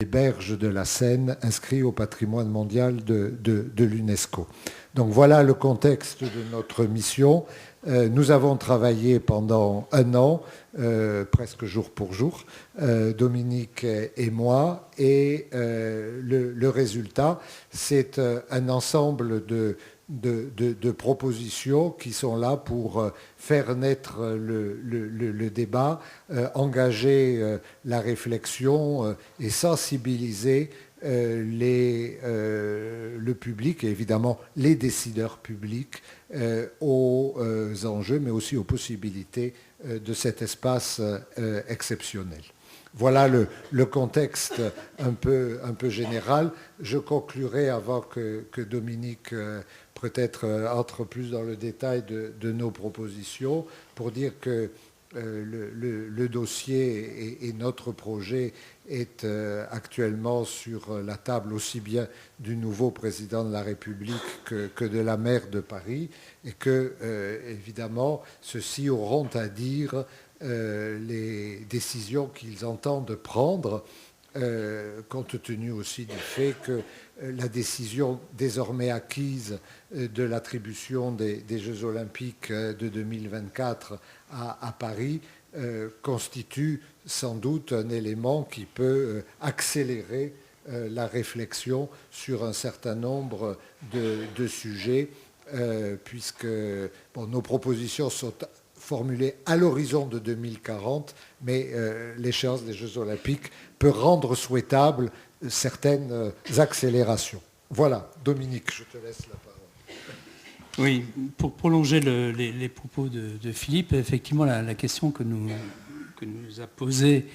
berges de la Seine, inscrits au patrimoine mondial de l'UNESCO. Donc voilà le contexte de notre mission. Nous avons travaillé pendant 1 an, presque jour pour jour, Dominique et moi, et le résultat, c'est un ensemble de propositions qui sont là pour faire naître le débat, engager la réflexion et sensibiliser le public et évidemment les décideurs publics aux enjeux, mais aussi aux possibilités de cet espace exceptionnel. Voilà le contexte un peu général. Je conclurai avant que Dominique peut-être entre plus dans le détail de nos propositions pour dire que le dossier et notre projet est actuellement sur la table aussi bien du nouveau président de la République que de la maire de Paris et que, évidemment, ceux-ci auront à dire les décisions qu'ils entendent prendre, compte tenu aussi du fait que la décision désormais acquise de l'attribution des Jeux olympiques de 2024 à Paris constitue sans doute un élément qui peut accélérer la réflexion sur un certain nombre de sujets, puisque nos propositions sont formulées à l'horizon de 2040, mais l'échéance des Jeux olympiques peut rendre souhaitable certaines accélérations. Voilà, Dominique, je te laisse la parole. Oui, pour prolonger les propos de Philippe, effectivement, la question que nous a posée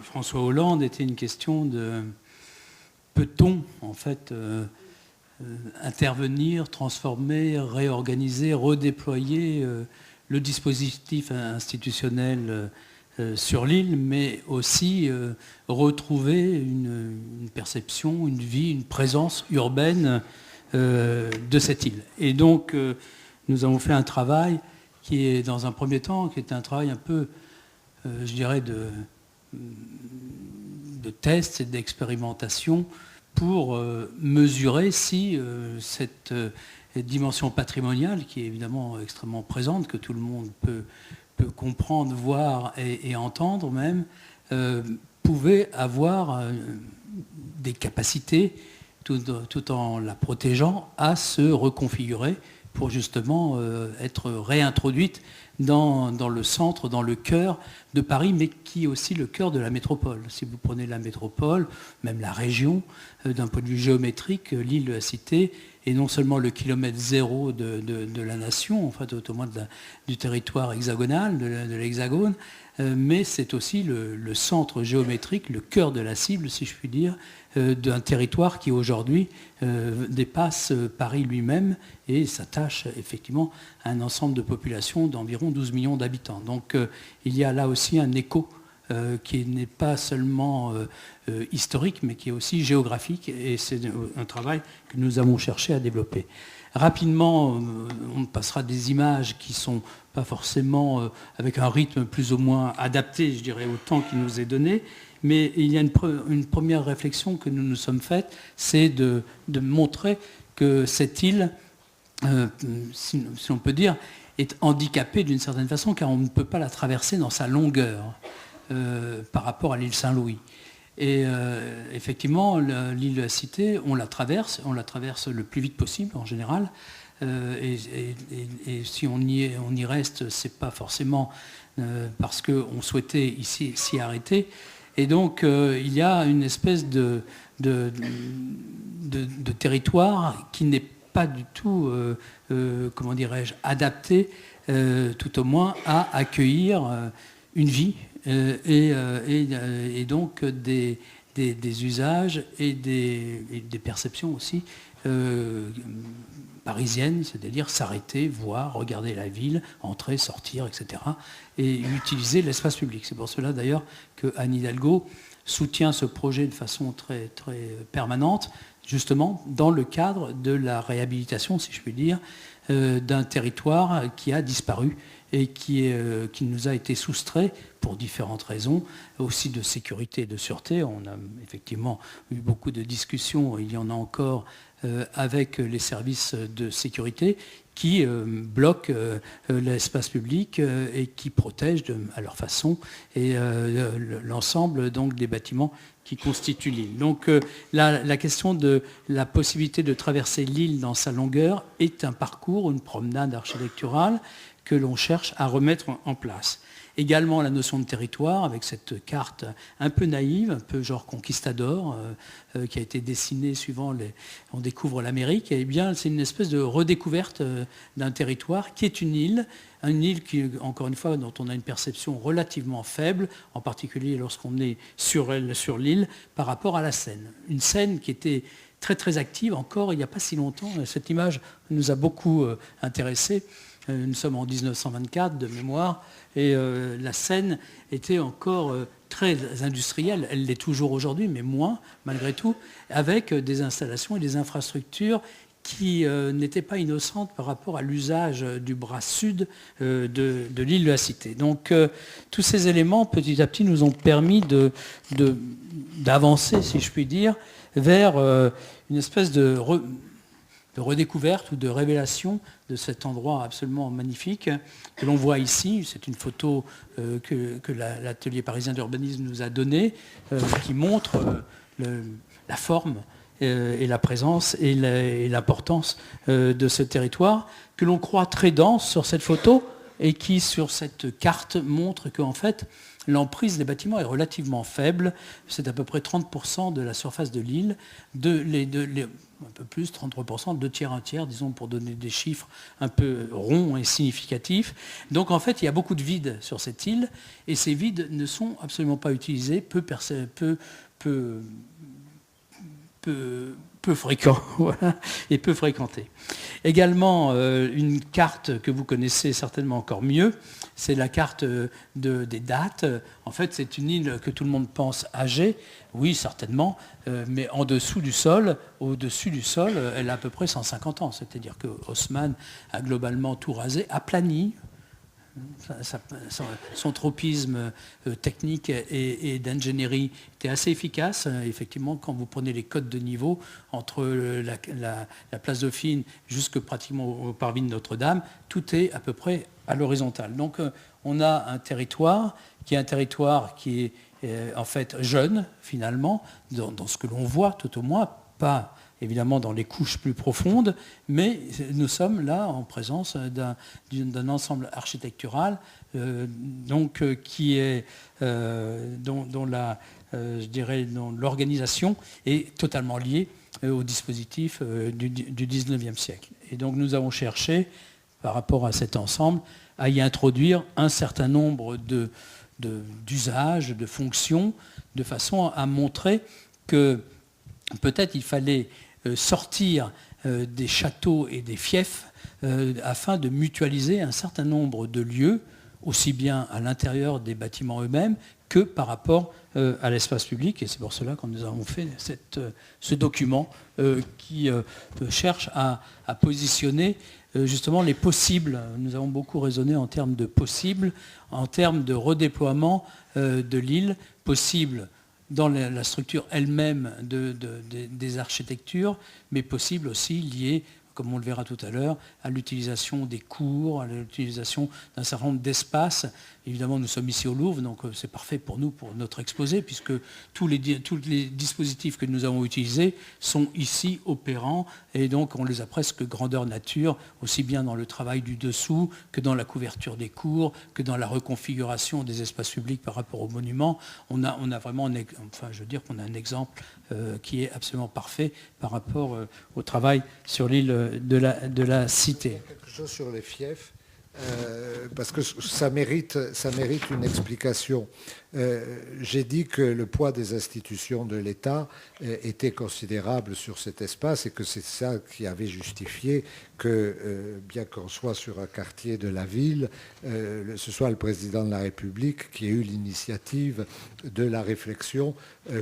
François Hollande était une question de peut-on, en fait, intervenir, transformer, réorganiser, redéployer le dispositif institutionnel sur l'île, mais aussi retrouver une perception, une vie, une présence urbaine de cette île. Et donc, nous avons fait un travail qui est, dans un premier temps, qui est un travail un peu, je dirais, de test et d'expérimentation pour mesurer si cette dimension patrimoniale, qui est évidemment extrêmement présente, que tout le monde peut comprendre, voir et entendre même, pouvait avoir des capacités, tout en la protégeant, à se reconfigurer pour justement être réintroduite dans le centre, dans le cœur de Paris, mais qui est aussi le cœur de la métropole. Si vous prenez la métropole, même la région, d'un point de vue géométrique, l'île de la Cité est non seulement le kilomètre zéro de la nation, en fait, au moins du territoire hexagonal, de l'hexagone, mais c'est aussi le centre géométrique, le cœur de la cible, si je puis dire, d'un territoire qui aujourd'hui dépasse Paris lui-même et s'attache effectivement à un ensemble de population d'environ 12 millions d'habitants. Donc il y a là aussi un écho qui n'est pas seulement historique, mais qui est aussi géographique, et c'est un travail que nous avons cherché à développer. Rapidement, on passera des images qui ne sont pas forcément avec un rythme plus ou moins adapté, je dirais, au temps qui nous est donné, mais il y a une première réflexion que nous nous sommes faite, c'est de montrer que cette île, si on peut dire, est handicapée d'une certaine façon, car on ne peut pas la traverser dans sa longueur par rapport à l'île Saint-Louis. Et effectivement, l'île de la Cité, on la traverse le plus vite possible en général. Et si on y reste, c'est pas forcément parce qu'on souhaitait ici s'y arrêter. Et donc, il y a une espèce de territoire qui n'est pas du tout, comment dirais-je, adapté, tout au moins, à accueillir une vie. Et donc des usages et des perceptions aussi parisiennes, c'est-à-dire s'arrêter, voir, regarder la ville, entrer, sortir, etc. et utiliser l'espace public. C'est pour cela d'ailleurs que Anne Hidalgo soutient ce projet de façon très, très permanente, justement dans le cadre de la réhabilitation, si je puis dire, d'un territoire qui a disparu et qui nous a été soustrait pour différentes raisons, aussi de sécurité et de sûreté. On a effectivement eu beaucoup de discussions, il y en a encore avec les services de sécurité qui bloquent l'espace public et qui protègent à leur façon et l'ensemble donc des bâtiments qui constituent l'île. Donc la question de la possibilité de traverser l'île dans sa longueur est un parcours, une promenade architecturale que l'on cherche à remettre en place. Également la notion de territoire, avec cette carte un peu naïve, un peu genre conquistador, qui a été dessinée suivant on découvre l'Amérique. Eh bien, c'est une espèce de redécouverte d'un territoire qui est une île qui, encore une fois, dont on a une perception relativement faible, en particulier lorsqu'on est sur l'île, par rapport à la Seine. Une Seine qui était très très active encore il n'y a pas si longtemps. Cette image nous a beaucoup intéressés. Nous sommes en 1924 de mémoire et la Seine était encore très industrielle. Elle l'est toujours aujourd'hui, mais moins malgré tout, avec des installations et des infrastructures qui n'étaient pas innocentes par rapport à l'usage du bras sud de l'île de la Cité. Donc tous ces éléments, petit à petit, nous ont permis d'avancer, si je puis dire, vers une espèce de redécouverte ou de révélation de cet endroit absolument magnifique que l'on voit ici. C'est une photo que l'atelier parisien d'urbanisme nous a donnée, qui montre la forme et la présence et l'importance de ce territoire, que l'on croit très dense sur cette photo et qui, sur cette carte, montre qu'en fait, l'emprise des bâtiments est relativement faible. C'est à peu près 30% de la surface de l'île, un peu plus, 33%, 2 tiers, 1 tiers, disons, pour donner des chiffres un peu ronds et significatifs. Donc en fait, il y a beaucoup de vides sur cette île, et ces vides ne sont absolument pas utilisés, peu fréquents, voilà, et peu fréquentés. Également, une carte que vous connaissez certainement encore mieux, c'est la carte des dates. En fait, c'est une île que tout le monde pense âgée, oui, certainement, mais en dessous du sol, au-dessus du sol, elle a à peu près 150 ans. C'est-à-dire que Haussmann a globalement tout rasé, aplani. Son tropisme technique et d'ingénierie était assez efficace. Effectivement, quand vous prenez les codes de niveau entre la place Dauphine jusque pratiquement au parvis de Notre-Dame, tout est à peu près à l'horizontale. Donc on a un territoire qui est en fait jeune, finalement, dans ce que l'on voit tout au moins, pas évidemment dans les couches plus profondes, mais nous sommes là en présence d'un ensemble architectural qui est dont l'organisation est totalement liée au dispositif du 19e siècle. Et donc nous avons cherché, par rapport à cet ensemble, à y introduire un certain nombre d'usages, de fonctions, de façon à montrer que peut-être il fallait sortir des châteaux et des fiefs afin de mutualiser un certain nombre de lieux, aussi bien à l'intérieur des bâtiments eux-mêmes que par rapport à l'espace public. Et c'est pour cela que nous avons fait ce document qui cherche à positionner justement les possibles. Nous avons beaucoup raisonné en termes de possibles, en termes de redéploiement de l'île, possible dans la structure elle-même des architectures, mais possible aussi lié, comme on le verra tout à l'heure, à l'utilisation des cours, à l'utilisation d'un certain nombre d'espaces. Évidemment, nous sommes ici au Louvre, donc c'est parfait pour nous, pour notre exposé, puisque tous les dispositifs que nous avons utilisés sont ici opérants, et donc on les a presque grandeur nature, aussi bien dans le travail du dessous, que dans la couverture des cours, que dans la reconfiguration des espaces publics par rapport aux monuments. On a vraiment, je veux dire qu'on a un exemple qui est absolument parfait par rapport au travail sur l'île de la Cité. Quelque chose sur les fiefs, parce que ça mérite une explication. J'ai dit que le poids des institutions de l'État était considérable sur cet espace et que c'est ça qui avait justifié que, bien qu'on soit sur un quartier de la ville, ce soit le président de la République qui ait eu l'initiative de la réflexion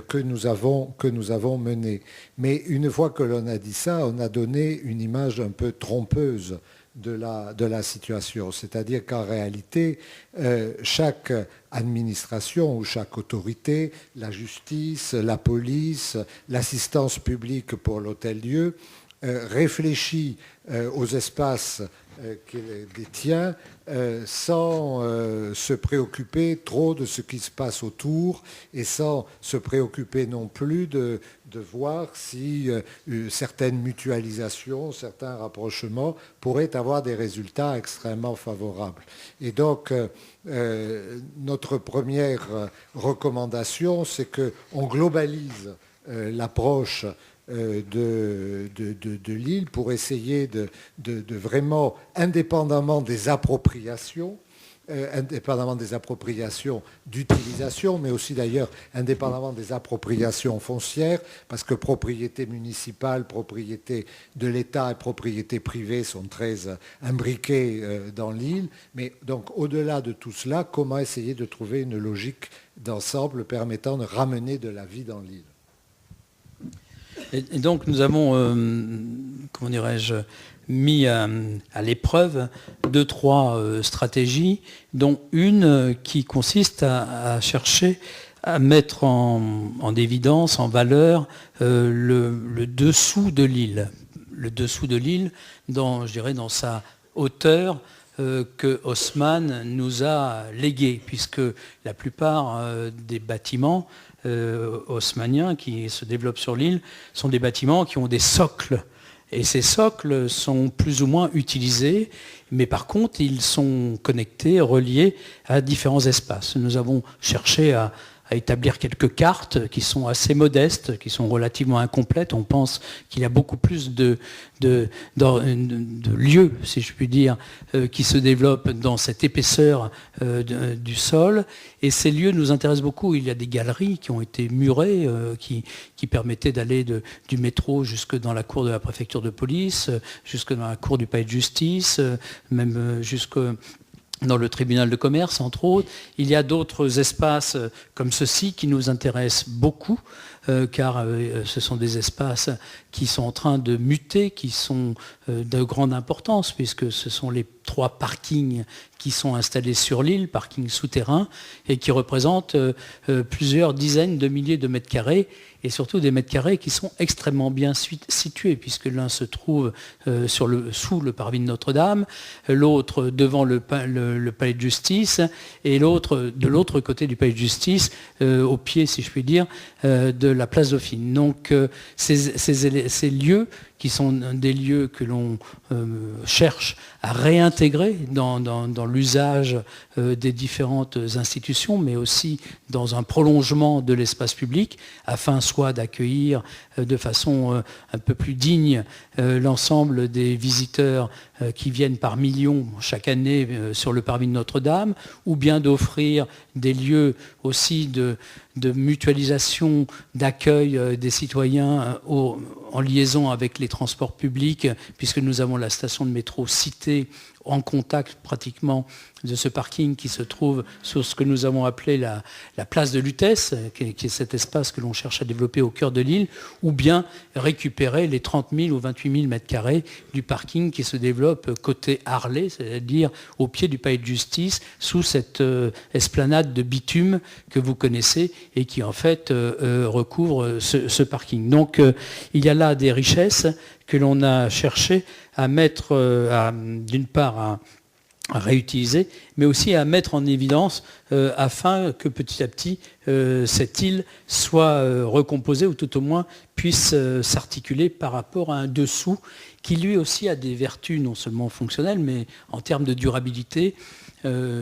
que nous avons menée. Mais une fois que l'on a dit ça, on a donné une image un peu trompeuse de la situation. C'est-à-dire qu'en réalité, chaque administration ou chaque autorité, la justice, la police, l'assistance publique pour l'hôtel-dieu, réfléchit aux espaces qu'il détient sans se préoccuper trop de ce qui se passe autour et sans se préoccuper non plus de voir si certaines mutualisations, certains rapprochements pourraient avoir des résultats extrêmement favorables. Et donc, notre première recommandation, c'est qu'on globalise l'approche de l'île pour essayer de vraiment, indépendamment des appropriations d'utilisation, mais aussi d'ailleurs indépendamment des appropriations foncières, parce que propriété municipale, propriété de l'État et propriété privée sont très imbriquées dans l'île. Mais donc au-delà de tout cela, comment essayer de trouver une logique d'ensemble permettant de ramener de la vie dans l'île? Et donc nous avons, comment dirais-je, mis à l'épreuve 2-3 stratégies, dont une qui consiste à chercher à mettre en évidence, en valeur, le dessous de l'île. Le dessous de l'île, je dirais dans sa hauteur que Haussmann nous a légué, puisque la plupart des bâtiments haussmanniens qui se développent sur l'île sont des bâtiments qui ont des socles. Et ces socles sont plus ou moins utilisés, mais par contre, ils sont connectés, reliés à différents espaces. Nous avons cherché à établir quelques cartes qui sont assez modestes, qui sont relativement incomplètes. On pense qu'il y a beaucoup plus de lieux, si je puis dire, qui se développent dans cette épaisseur du sol. Et ces lieux nous intéressent beaucoup. Il y a des galeries qui ont été murées, qui permettaient d'aller du métro jusque dans la cour de la préfecture de police, jusque dans la cour du palais de justice, même jusque dans le tribunal de commerce, entre autres. Il y a d'autres espaces comme ceux-ci qui nous intéressent beaucoup, car ce sont des espaces qui sont en train de muter, qui sont de grande importance, puisque ce sont les 3 parkings qui sont installés sur l'île, parkings souterrains, et qui représentent plusieurs dizaines de milliers de mètres carrés, et surtout des mètres carrés qui sont extrêmement bien situés, puisque l'un se trouve sous le parvis de Notre-Dame, l'autre devant le palais de justice, et l'autre de l'autre côté du palais de justice, au pied, si je puis dire, de la place Dauphine. Donc ces lieux qui sont des lieux que l'on cherche à réintégrer dans l'usage des différentes institutions, mais aussi dans un prolongement de l'espace public, afin soit d'accueillir de façon un peu plus digne l'ensemble des visiteurs qui viennent par millions chaque année sur le parvis de Notre-Dame, ou bien d'offrir des lieux aussi de mutualisation, d'accueil des citoyens en liaison avec les transports publics, puisque nous avons la station de métro Cité en contact pratiquement de ce parking qui se trouve sur ce que nous avons appelé la place de Lutèce, qui est cet espace que l'on cherche à développer au cœur de l'île, ou bien récupérer les 30 000 ou 28 000 mètres carrés du parking qui se développe côté Arlet, c'est-à-dire au pied du palais de justice, sous cette esplanade de bitume que vous connaissez et qui en fait recouvre ce parking. Donc il y a là des richesses que l'on a cherché à mettre, d'une part, à réutiliser, mais aussi à mettre en évidence afin que petit à petit cette île soit recomposée, ou tout au moins puisse s'articuler par rapport à un dessous qui lui aussi a des vertus non seulement fonctionnelles, mais en termes de durabilité.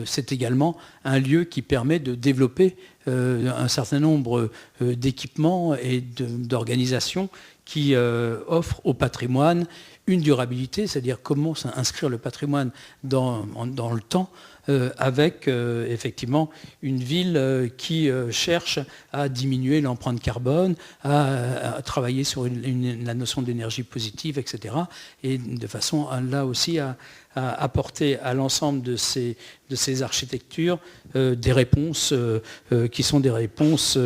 C'est également un lieu qui permet de développer un certain nombre d'équipements et d'organisations qui offrent au patrimoine une durabilité, c'est-à-dire comment inscrire le patrimoine dans le temps, avec effectivement une ville qui cherche à diminuer l'empreinte carbone, à travailler sur la notion d'énergie positive, etc. Et de façon, là aussi, à apporter à l'ensemble de ces architectures des réponses qui sont des réponses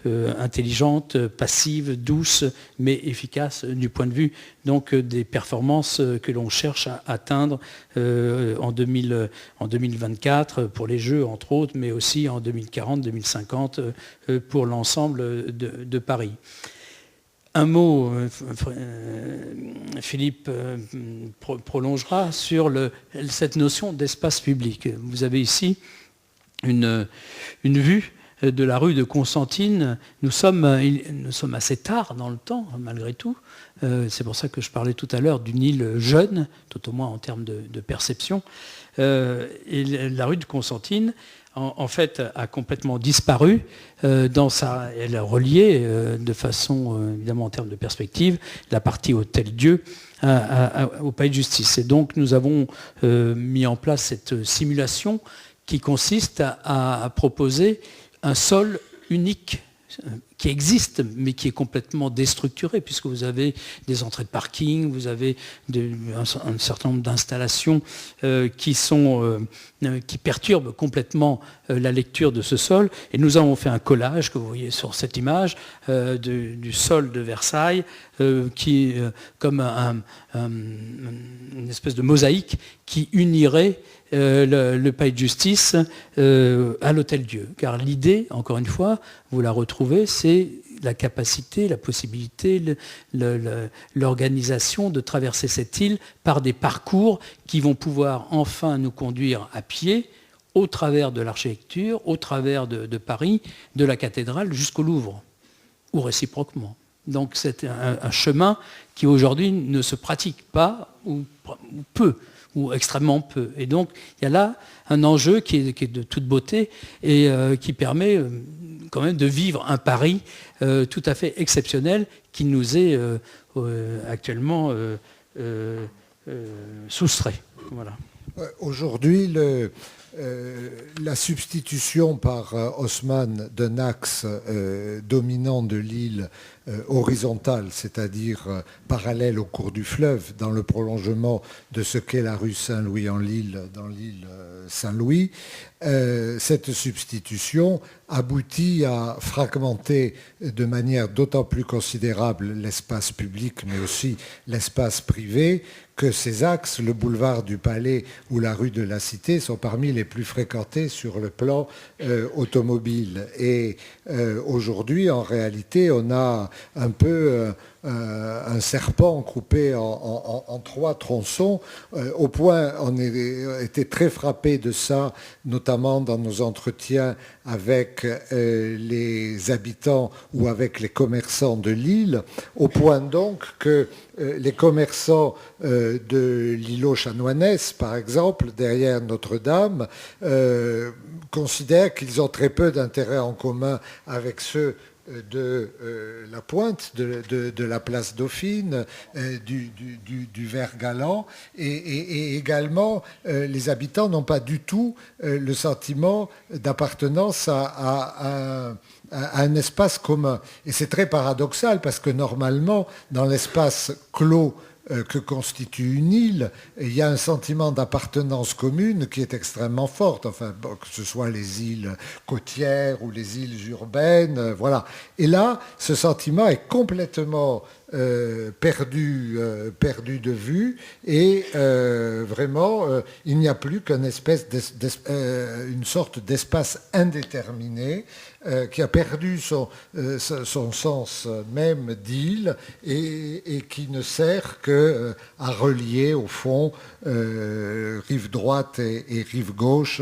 intelligentes, passives, douces, mais efficaces du point de vue donc, des performances que l'on cherche à atteindre en 2024 pour les Jeux, entre autres, mais aussi en 2040, 2050 pour l'ensemble de Paris. Un mot, Philippe prolongera sur cette notion d'espace public. Vous avez ici une vue de la rue de Constantine. Nous sommes assez tard dans le temps, malgré tout. C'est pour ça que je parlais tout à l'heure d'une île jeune, tout au moins en termes de perception. Et la rue de Constantine, en fait, a complètement disparu. Elle a relié de façon, évidemment en termes de perspective, la partie Hôtel-Dieu au Palais de Justice. Et donc nous avons mis en place cette simulation qui consiste à proposer un sol unique qui existe, mais qui est complètement déstructuré, puisque vous avez des entrées de parking, vous avez un certain nombre d'installations qui perturbent complètement la lecture de ce sol. Et nous avons fait un collage, que vous voyez sur cette image, du sol de Versailles, qui est comme une espèce de mosaïque qui unirait le Palais de Justice à l'Hôtel-Dieu. Car l'idée, encore une fois, vous la retrouvez, c'est la capacité, la possibilité, l'organisation de traverser cette île par des parcours qui vont pouvoir enfin nous conduire à pied au travers de l'architecture, au travers de Paris, de la cathédrale jusqu'au Louvre, ou réciproquement. Donc c'est un chemin qui aujourd'hui ne se pratique pas ou peu, ou extrêmement peu. Et donc il y a là un enjeu qui est de toute beauté et qui permet quand même de vivre un Paris tout à fait exceptionnel qui nous est actuellement soustrait. Voilà. Aujourd'hui, la substitution par Haussmann d'un axe dominant de l'île horizontale, c'est-à-dire parallèle au cours du fleuve, dans le prolongement de ce qu'est la rue Saint-Louis dans l'île Saint-Louis, cette substitution aboutit à fragmenter de manière d'autant plus considérable l'espace public, mais aussi l'espace privé, que ces axes, le boulevard du Palais ou la rue de la Cité, sont parmi les plus fréquentés sur le plan automobile. Et aujourd'hui, en réalité, on a un peu un serpent coupé en trois tronçons, au point on a été très frappé de ça, notamment dans nos entretiens avec les habitants ou avec les commerçants de l'île, au point donc que les commerçants de l'îlot Chanoinesse, par exemple, derrière Notre-Dame, considèrent qu'ils ont très peu d'intérêt en commun avec ceux de la Pointe, de la place Dauphine, du Vert-Galant, et également les habitants n'ont pas du tout le sentiment d'appartenance à un espace commun. Et c'est très paradoxal parce que normalement, dans l'espace clos que constitue une île, il y a un sentiment d'appartenance commune qui est extrêmement fort, enfin, que ce soit les îles côtières ou les îles urbaines, voilà. Et là, ce sentiment est complètement perdu de vue et vraiment, il n'y a plus qu'une sorte d'espace indéterminé qui a perdu son sens même d'île et qui ne sert qu'à relier au fond rive droite et rive gauche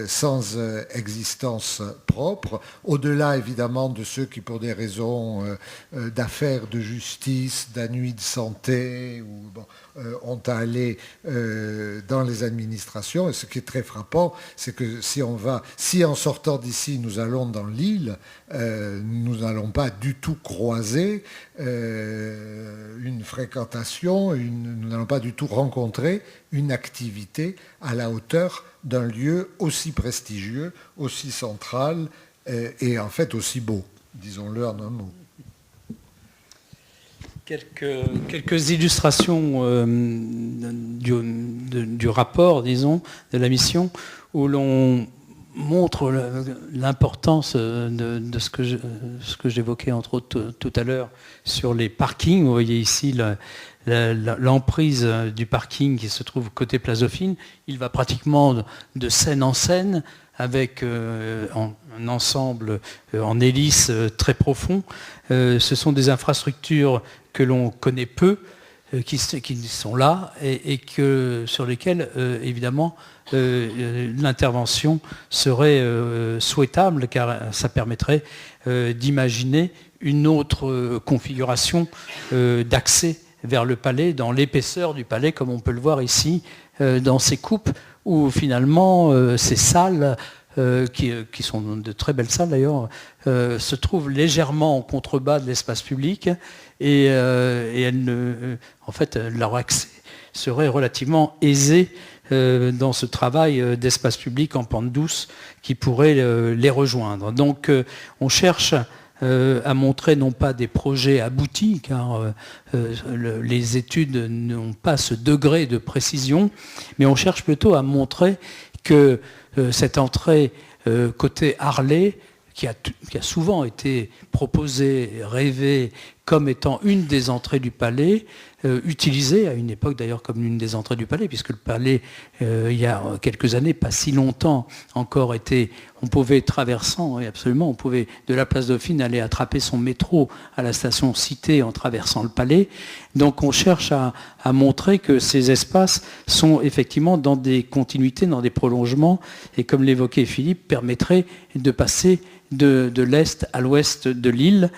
sans existence propre, au-delà évidemment de ceux qui pour des raisons d'affaires, de justice justice, d'anuit de santé, ont à aller dans les administrations. Et ce qui est très frappant, c'est que si en sortant d'ici, nous allons dans l'île, nous n'allons pas du tout croiser une fréquentation, nous n'allons pas du tout rencontrer une activité à la hauteur d'un lieu aussi prestigieux, aussi central et en fait aussi beau, disons-le en un mot. Quelques illustrations du rapport, disons, de la mission, où l'on montre l'importance de ce que j'évoquais entre autres tout à l'heure sur les parkings. Vous voyez ici l'emprise du parking qui se trouve côté Place Dauphine. Il va pratiquement de scène en scène avec un ensemble en hélice très profond. Ce sont des infrastructures que l'on connaît peu, qui sont là et sur lesquelles, évidemment, l'intervention serait souhaitable, car ça permettrait d'imaginer une autre configuration d'accès vers le palais, dans l'épaisseur du palais, comme on peut le voir ici, dans ces coupes, où finalement ces salles, qui sont de très belles salles d'ailleurs, se trouvent légèrement en contrebas de l'espace public et en fait, leur accès serait relativement aisé dans ce travail d'espace public en pente douce qui pourrait les rejoindre. Donc on cherche à montrer non pas des projets aboutis, car les études n'ont pas ce degré de précision, mais on cherche plutôt à montrer que cette entrée côté Harlay, qui a souvent été proposée, rêvée comme étant une des entrées du palais, utilisée à une époque d'ailleurs comme une des entrées du palais, puisque le palais, il y a quelques années, pas si longtemps encore, on pouvait traversant, et absolument, on pouvait de la place Dauphine aller attraper son métro à la station Cité en traversant le palais. Donc on cherche à montrer que ces espaces sont effectivement dans des continuités, dans des prolongements, et comme l'évoquait Philippe, permettraient de passer de l'est à l'ouest de l'île,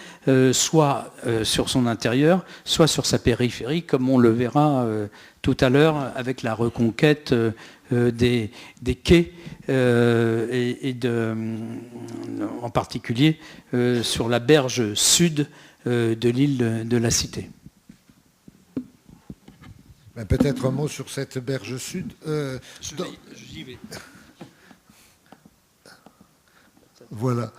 soit sur son intérieur, soit sur sa périphérie, comme on le verra tout à l'heure avec la reconquête des quais en particulier sur la berge sud de l'île de la Cité. Peut-être un mot sur cette berge sud. J'y vais. Voilà.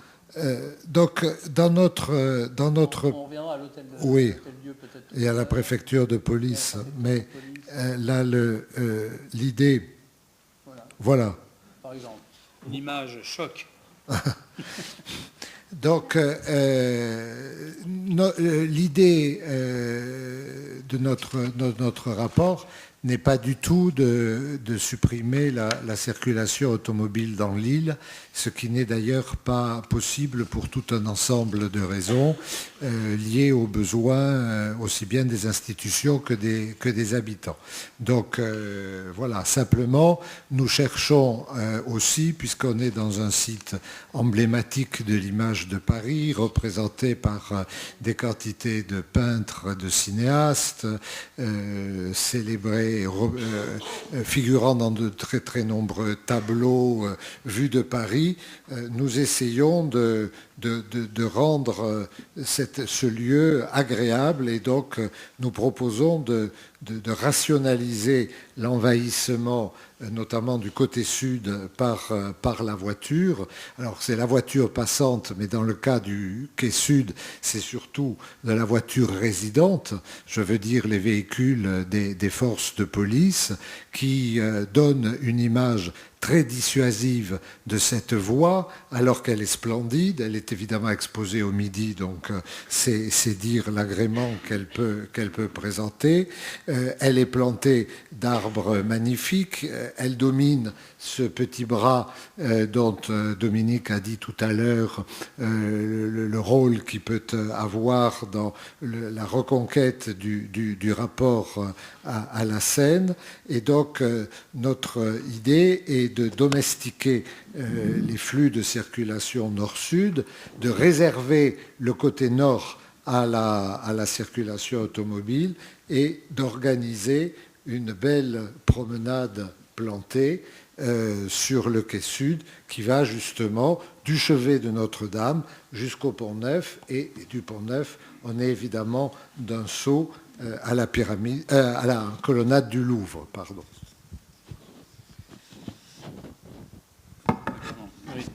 Donc, dans notre... On reviendra à l'hôtel de oui, Dieu peut-être. Et à la préfecture de police. Mais là, l'idée... Voilà. Par exemple, une image choc. Donc, l'idée de notre rapport n'est pas du tout de supprimer la circulation automobile dans l'île, ce qui n'est d'ailleurs pas possible pour tout un ensemble de raisons liées aux besoins aussi bien des institutions que des habitants. Donc voilà, simplement, nous cherchons aussi, puisqu'on est dans un site emblématique de l'image de Paris, représenté par des quantités de peintres, de cinéastes, célébrés, figurant dans de très très nombreux tableaux vus de Paris, nous essayons de rendre ce lieu agréable, et donc nous proposons de rationaliser l'envahissement, notamment du côté sud, par la voiture. Alors c'est la voiture passante, mais dans le cas du quai sud, c'est surtout de la voiture résidente, je veux dire les véhicules des forces de police, qui donnent une image très dissuasive de cette voie, alors qu'elle est splendide. Elle est évidemment exposée au midi, donc c'est dire l'agrément qu'elle peut présenter. Elle est plantée d'arbres magnifiques. Elle domine ce petit bras dont Dominique a dit tout à l'heure le rôle qu'il peut avoir dans la reconquête du rapport à la Seine. Et donc notre idée est de domestiquer les flux de circulation nord-sud, de réserver le côté nord à la circulation automobile et d'organiser une belle promenade plantée sur le quai sud qui va justement du chevet de Notre-Dame jusqu'au Pont-Neuf, et du Pont-Neuf, on est évidemment d'un saut à la colonnade du Louvre. Pardon.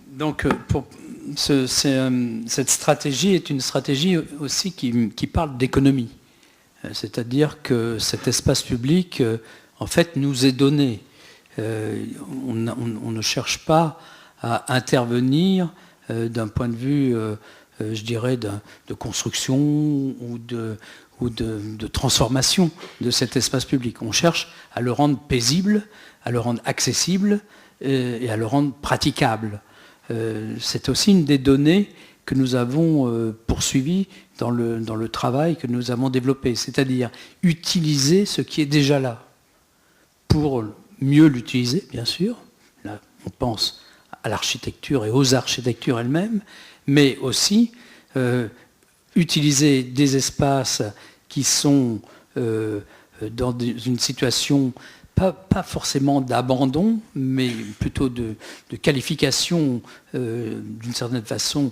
Donc, cette stratégie est une stratégie aussi qui parle d'économie. C'est-à-dire que cet espace public, en fait, nous est donné. On ne cherche pas à intervenir d'un point de vue, je dirais, de construction ou de transformation de cet espace public. On cherche à le rendre paisible, à le rendre accessible et à le rendre praticable. C'est aussi une des données que nous avons poursuivies dans le travail que nous avons développé, c'est-à-dire utiliser ce qui est déjà là pour mieux l'utiliser, bien sûr. Là, on pense à l'architecture et aux architectures elles-mêmes, mais aussi utiliser des espaces qui sont dans une situation pas forcément d'abandon, mais plutôt de qualification d'une certaine façon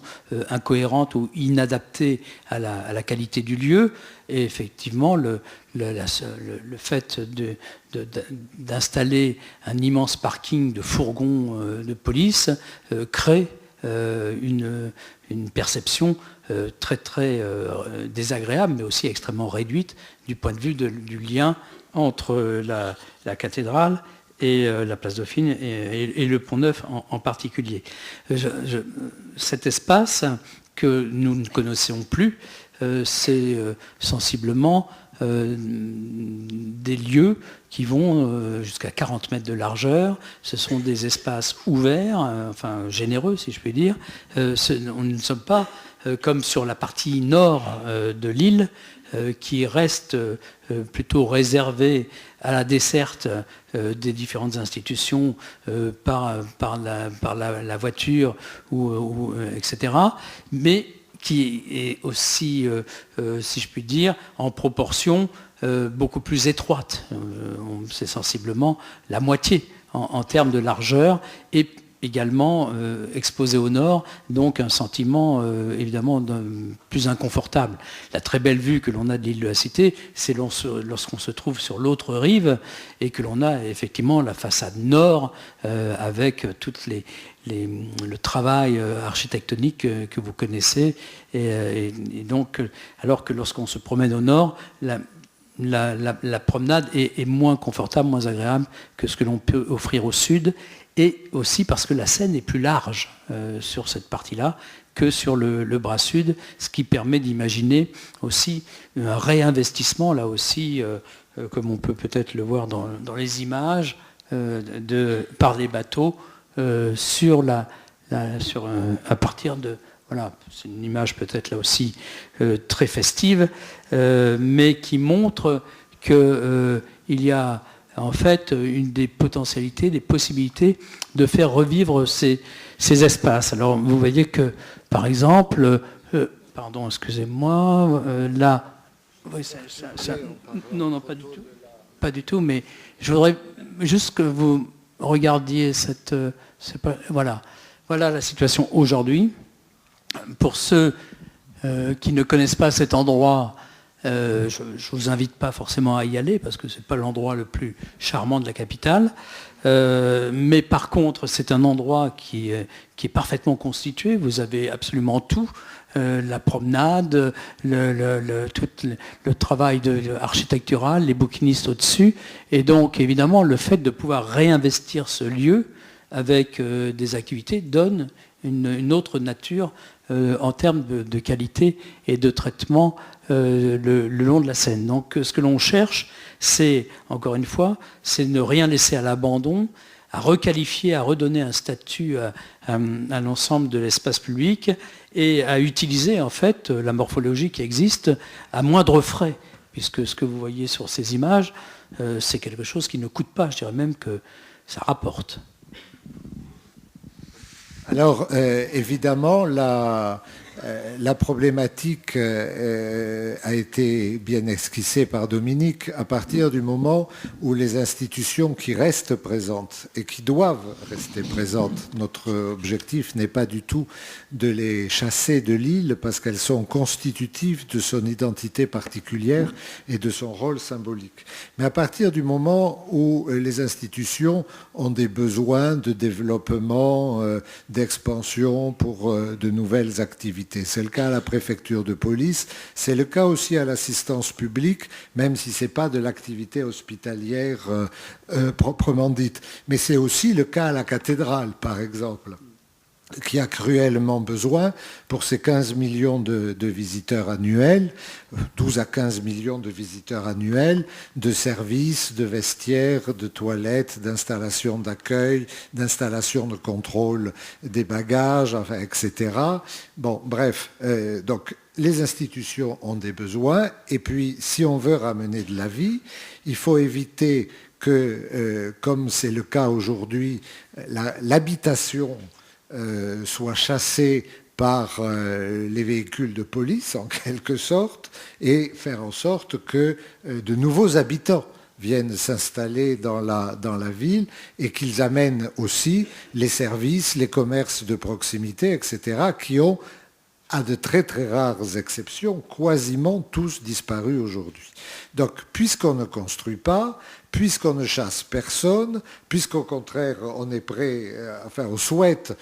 incohérente ou inadaptée à la qualité du lieu. Et effectivement, le fait d'installer un immense parking de fourgons de police crée une perception très très désagréable, mais aussi extrêmement réduite du point de vue du lien entre la cathédrale et la place Dauphine et le Pont-Neuf en particulier. Cet espace que nous ne connaissons plus, c'est sensiblement des lieux qui vont jusqu'à 40 mètres de largeur. Ce sont des espaces ouverts, enfin généreux si je puis dire. On ne sommes pas comme sur la partie nord de l'île, qui reste plutôt réservé à la desserte des différentes institutions par la voiture, etc., mais qui est aussi, si je puis dire, en proportion beaucoup plus étroite. C'est sensiblement la moitié en termes de largeur, et également exposé au nord, donc un sentiment évidemment plus inconfortable. La très belle vue que l'on a de l'île de la Cité, c'est lorsqu'on se trouve sur l'autre rive et que l'on a effectivement la façade nord avec tout le travail architectonique que vous connaissez. Et donc, alors que lorsqu'on se promène au nord, la promenade est moins confortable, moins agréable que ce que l'on peut offrir au sud, et aussi parce que la Seine est plus large sur cette partie-là que sur le bras sud, ce qui permet d'imaginer aussi un réinvestissement, là aussi, comme on peut peut-être le voir dans les images, par les bateaux à partir de... Voilà, c'est une image peut-être là aussi très festive, mais qui montre qu'il y a en fait une des potentialités, des possibilités de faire revivre ces espaces. Alors vous voyez que, par exemple, pardon, excusez-moi, là... Oui, non, pas du tout. Pas du tout, mais je voudrais juste que vous regardiez voilà la situation aujourd'hui. Pour ceux qui ne connaissent pas cet endroit, je ne vous invite pas forcément à y aller parce que ce n'est pas l'endroit le plus charmant de la capitale. Mais par contre, c'est un endroit qui est parfaitement constitué. Vous avez absolument tout. La promenade, tout le travail architectural, les bouquinistes au-dessus. Et donc, évidemment, le fait de pouvoir réinvestir ce lieu avec des activités donne une autre nature en termes de qualité et de traitement le long de la Seine. Donc ce que l'on cherche, c'est, encore une fois, c'est ne rien laisser à l'abandon, à requalifier, à redonner un statut à l'ensemble de l'espace public et à utiliser en fait la morphologie qui existe à moindre frais, puisque ce que vous voyez sur ces images, c'est quelque chose qui ne coûte pas, je dirais même que ça rapporte. Alors, évidemment, La problématique a été bien esquissée par Dominique à partir du moment où les institutions qui restent présentes et qui doivent rester présentes, notre objectif n'est pas du tout de les chasser de l'île parce qu'elles sont constitutives de son identité particulière et de son rôle symbolique. Mais à partir du moment où les institutions ont des besoins de développement, d'expansion pour de nouvelles activités, c'est le cas à la préfecture de police, c'est le cas aussi à l'assistance publique, même si ce n'est pas de l'activité hospitalière proprement dite. Mais c'est aussi le cas à la cathédrale, par exemple, qui a cruellement besoin, pour ses 15 millions de visiteurs annuels, 12 à 15 millions de visiteurs annuels, de services, de vestiaires, de toilettes, d'installations d'accueil, d'installations de contrôle des bagages, enfin, etc. Bon, bref, donc les institutions ont des besoins, et puis si on veut ramener de la vie, il faut éviter que, comme c'est le cas aujourd'hui, l'habitation soit chassée par les véhicules de police, en quelque sorte, et faire en sorte que de nouveaux habitants viennent s'installer dans la ville et qu'ils amènent aussi les services, les commerces de proximité, etc., qui ont, à de très très rares exceptions, quasiment tous disparu aujourd'hui. Donc, puisqu'on ne construit pas, puisqu'on ne chasse personne, puisqu'au contraire on est prêt, on souhaite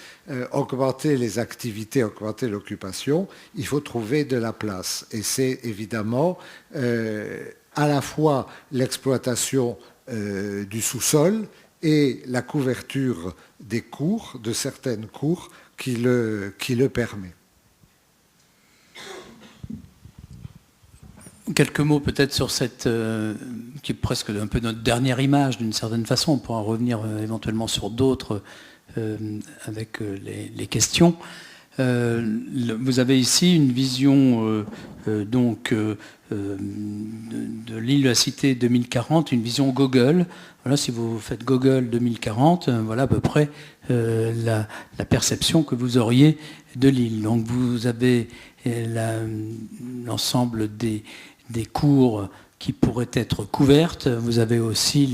augmenter les activités, augmenter l'occupation, il faut trouver de la place. Et c'est évidemment à la fois l'exploitation du sous-sol et la couverture des cours, de certaines cours, qui le permet. Quelques mots peut-être sur cette, qui est presque un peu notre dernière image d'une certaine façon. On pourra revenir éventuellement sur d'autres avec les questions. Vous avez ici une vision de l'île de la Cité 2040, une vision Google. Voilà, si vous faites Google 2040, voilà à peu près la perception que vous auriez de l'île. Donc vous avez l'ensemble des cours qui pourraient être couvertes. Vous avez aussi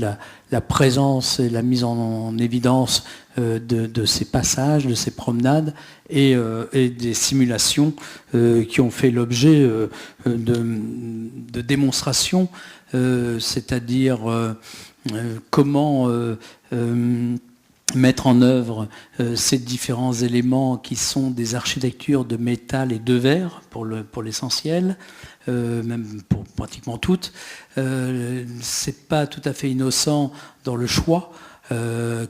la présence et la mise en évidence de ces passages, de ces promenades et des simulations qui ont fait l'objet de démonstrations, c'est-à-dire comment mettre en œuvre ces différents éléments qui sont des architectures de métal et de verre pour l'essentiel, même pour pratiquement toutes. C'est pas tout à fait innocent dans le choix,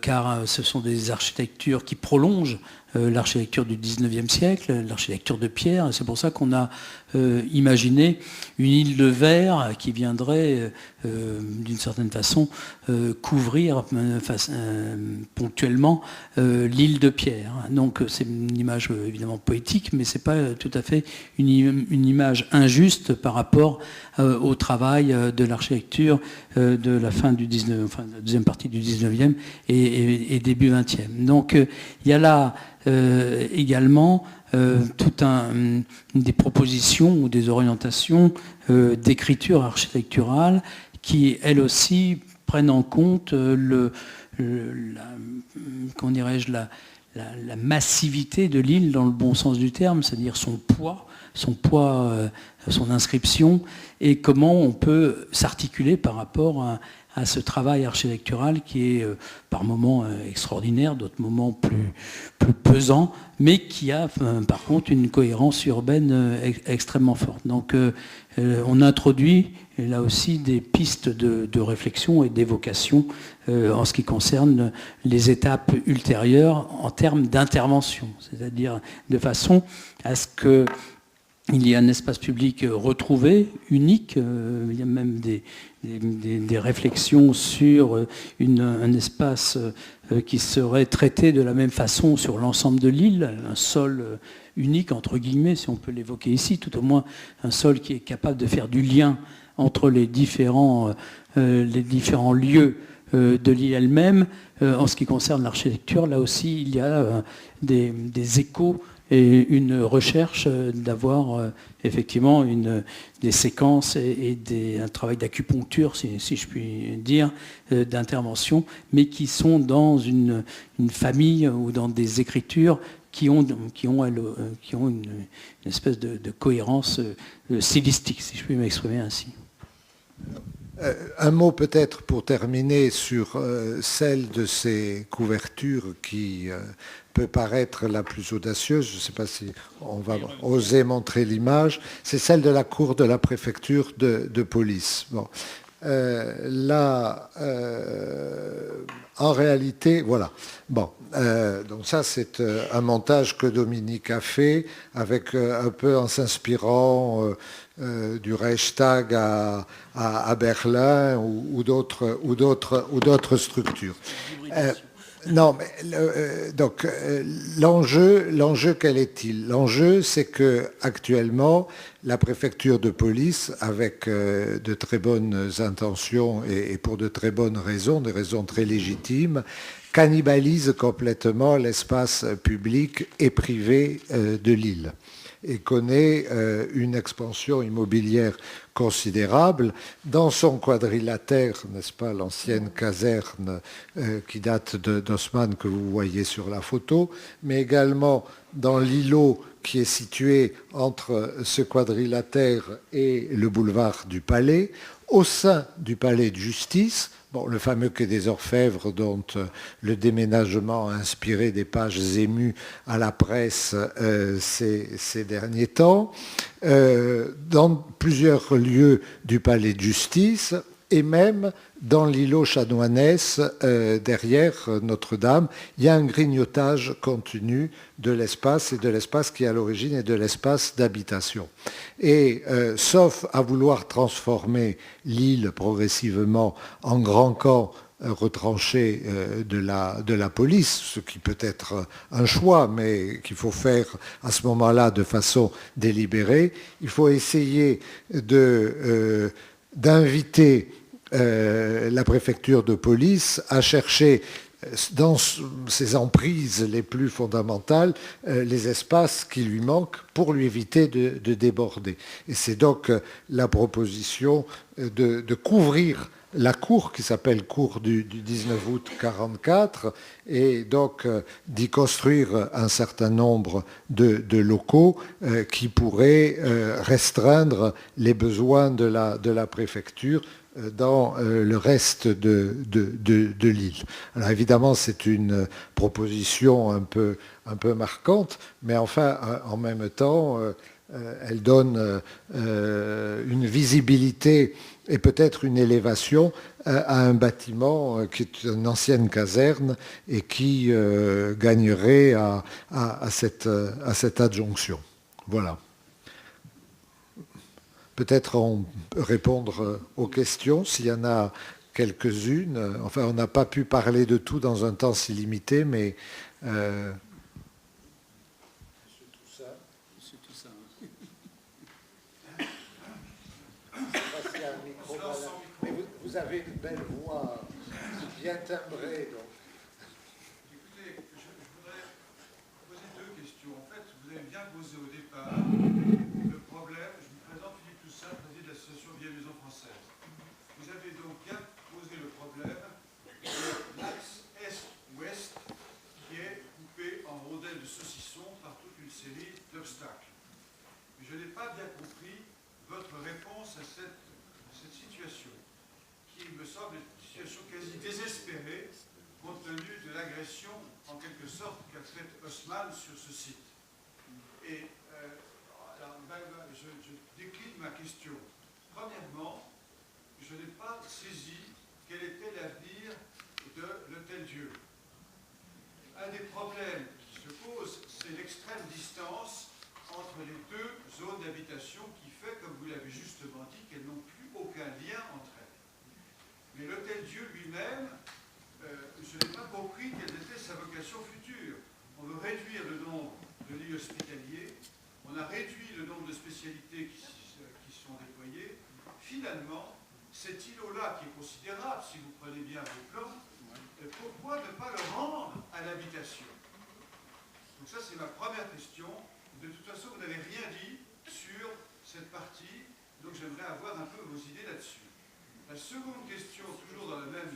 car ce sont des architectures qui prolongent l'architecture du 19e siècle, l'architecture de pierre. C'est pour ça qu'on a imaginé une île de verre qui viendrait d'une certaine façon couvrir ponctuellement l'île de pierre. Donc c'est une image évidemment poétique, mais c'est pas tout à fait une image injuste par rapport au travail de l'architecture de la fin du 19e, enfin la deuxième partie du 19e et début 20e. Donc il y a là également des propositions ou des orientations d'écriture architecturale qui, elles aussi, prennent en compte la massivité de l'île dans le bon sens du terme, c'est-à-dire son poids, son inscription, et comment on peut s'articuler par rapport à ce travail architectural qui est par moments extraordinaire, d'autres moments plus pesant, mais qui a par contre une cohérence urbaine extrêmement forte. Donc on introduit là aussi des pistes de réflexion et d'évocation en ce qui concerne les étapes ultérieures en termes d'intervention, c'est-à-dire de façon à ce que il y a un espace public retrouvé, unique. Il y a même des réflexions sur un espace qui serait traité de la même façon sur l'ensemble de l'île, un sol unique, entre guillemets, si on peut l'évoquer ici, tout au moins un sol qui est capable de faire du lien entre les différents lieux de l'île elle-même. En ce qui concerne l'architecture, là aussi, il y a des échos et une recherche d'avoir effectivement des séquences et un travail d'acupuncture, si je puis dire, d'intervention, mais qui sont dans une famille ou dans des écritures qui ont une espèce de cohérence stylistique, si je puis m'exprimer ainsi. Un mot peut-être pour terminer sur celle de ces couvertures qui peut paraître la plus audacieuse. Je ne sais pas si on va oser montrer l'image. C'est celle de la cour de la préfecture de police. Bon. Là, en réalité, voilà. Bon, donc ça, c'est un montage que Dominique a fait, avec un peu en s'inspirant du Reichstag à Berlin ou d'autres structures. Non, mais donc l'enjeu, quel est-il? L'enjeu, c'est que actuellement, la préfecture de police, avec de très bonnes intentions et pour de très bonnes raisons, des raisons très légitimes, cannibalise complètement l'espace public et privé de l'île et connaît une expansion immobilière considérable. Dans son quadrilatère, n'est-ce pas, l'ancienne caserne qui date d'Haussmann que vous voyez sur la photo, mais également dans l'îlot qui est situé entre ce quadrilatère et le boulevard du Palais, au sein du palais de justice. Bon, le fameux quai des Orfèvres, dont le déménagement a inspiré des pages émues à la presse ces derniers temps, dans plusieurs lieux du palais de justice, et même dans l'îlot Chanoinesse, derrière Notre-Dame, il y a un grignotage continu de l'espace, et de l'espace qui à l'origine est de l'espace d'habitation. Et sauf à vouloir transformer l'île progressivement en grand camp retranché de la police, ce qui peut être un choix, mais qu'il faut faire à ce moment-là de façon délibérée, il faut essayer d'inviter la préfecture de police à chercher dans ses emprises les plus fondamentales les espaces qui lui manquent pour lui éviter de déborder. Et c'est donc la proposition de couvrir la cour qui s'appelle cour du 19 août 1944 et donc d'y construire un certain nombre de locaux qui pourraient restreindre les besoins de la préfecture dans le reste de l'île. Alors évidemment, c'est une proposition un peu marquante, mais enfin, en même temps, elle donne une visibilité et peut-être une élévation à un bâtiment qui est une ancienne caserne et qui gagnerait à cette adjonction. Voilà. Peut-être on peut répondre aux questions, s'il y en a quelques-unes. Enfin, on n'a pas pu parler de tout dans un temps si limité, mais... Vous avez une belle voix, bien timbrée. Donc. Écoutez, je voudrais poser deux questions. En fait, vous avez bien posé au départ le problème. Je me présente Philippe Toussaint, président de l'association Vieille Maison Française. Vous avez donc bien posé le problème de l'axe est-ouest qui est coupé en rondelles de saucisson par toute une série d'obstacles. Mais je n'ai pas bien compris votre réponse à cette situation, qui me semble une situation quasi désespérée, compte tenu de l'agression, en quelque sorte, qu'a faite Haussmann sur ce site. Et alors, je décline ma question. Premièrement, je n'ai pas saisi quel était l'avenir de l'Hôtel-Dieu. Un des problèmes qui se pose, c'est l'extrême distance entre les deux zones d'habitation qui fait, comme vous l'avez justement dit, qu'elles n'ont plus aucun lien entre elles. Mais l'Hôtel-Dieu lui-même, je n'ai pas compris quelle était sa vocation future. On veut réduire le nombre de lits hospitaliers, on a réduit le nombre de spécialités qui sont déployées. Finalement, cet îlot-là, qui est considérable, si vous prenez bien vos plans, pourquoi ne pas le rendre à l'habitation? Vous Donc ça, c'est ma première question. De toute façon, vous n'avez rien dit sur cette partie, donc j'aimerais avoir un peu vos idées là-dessus. La seconde question, toujours dans la même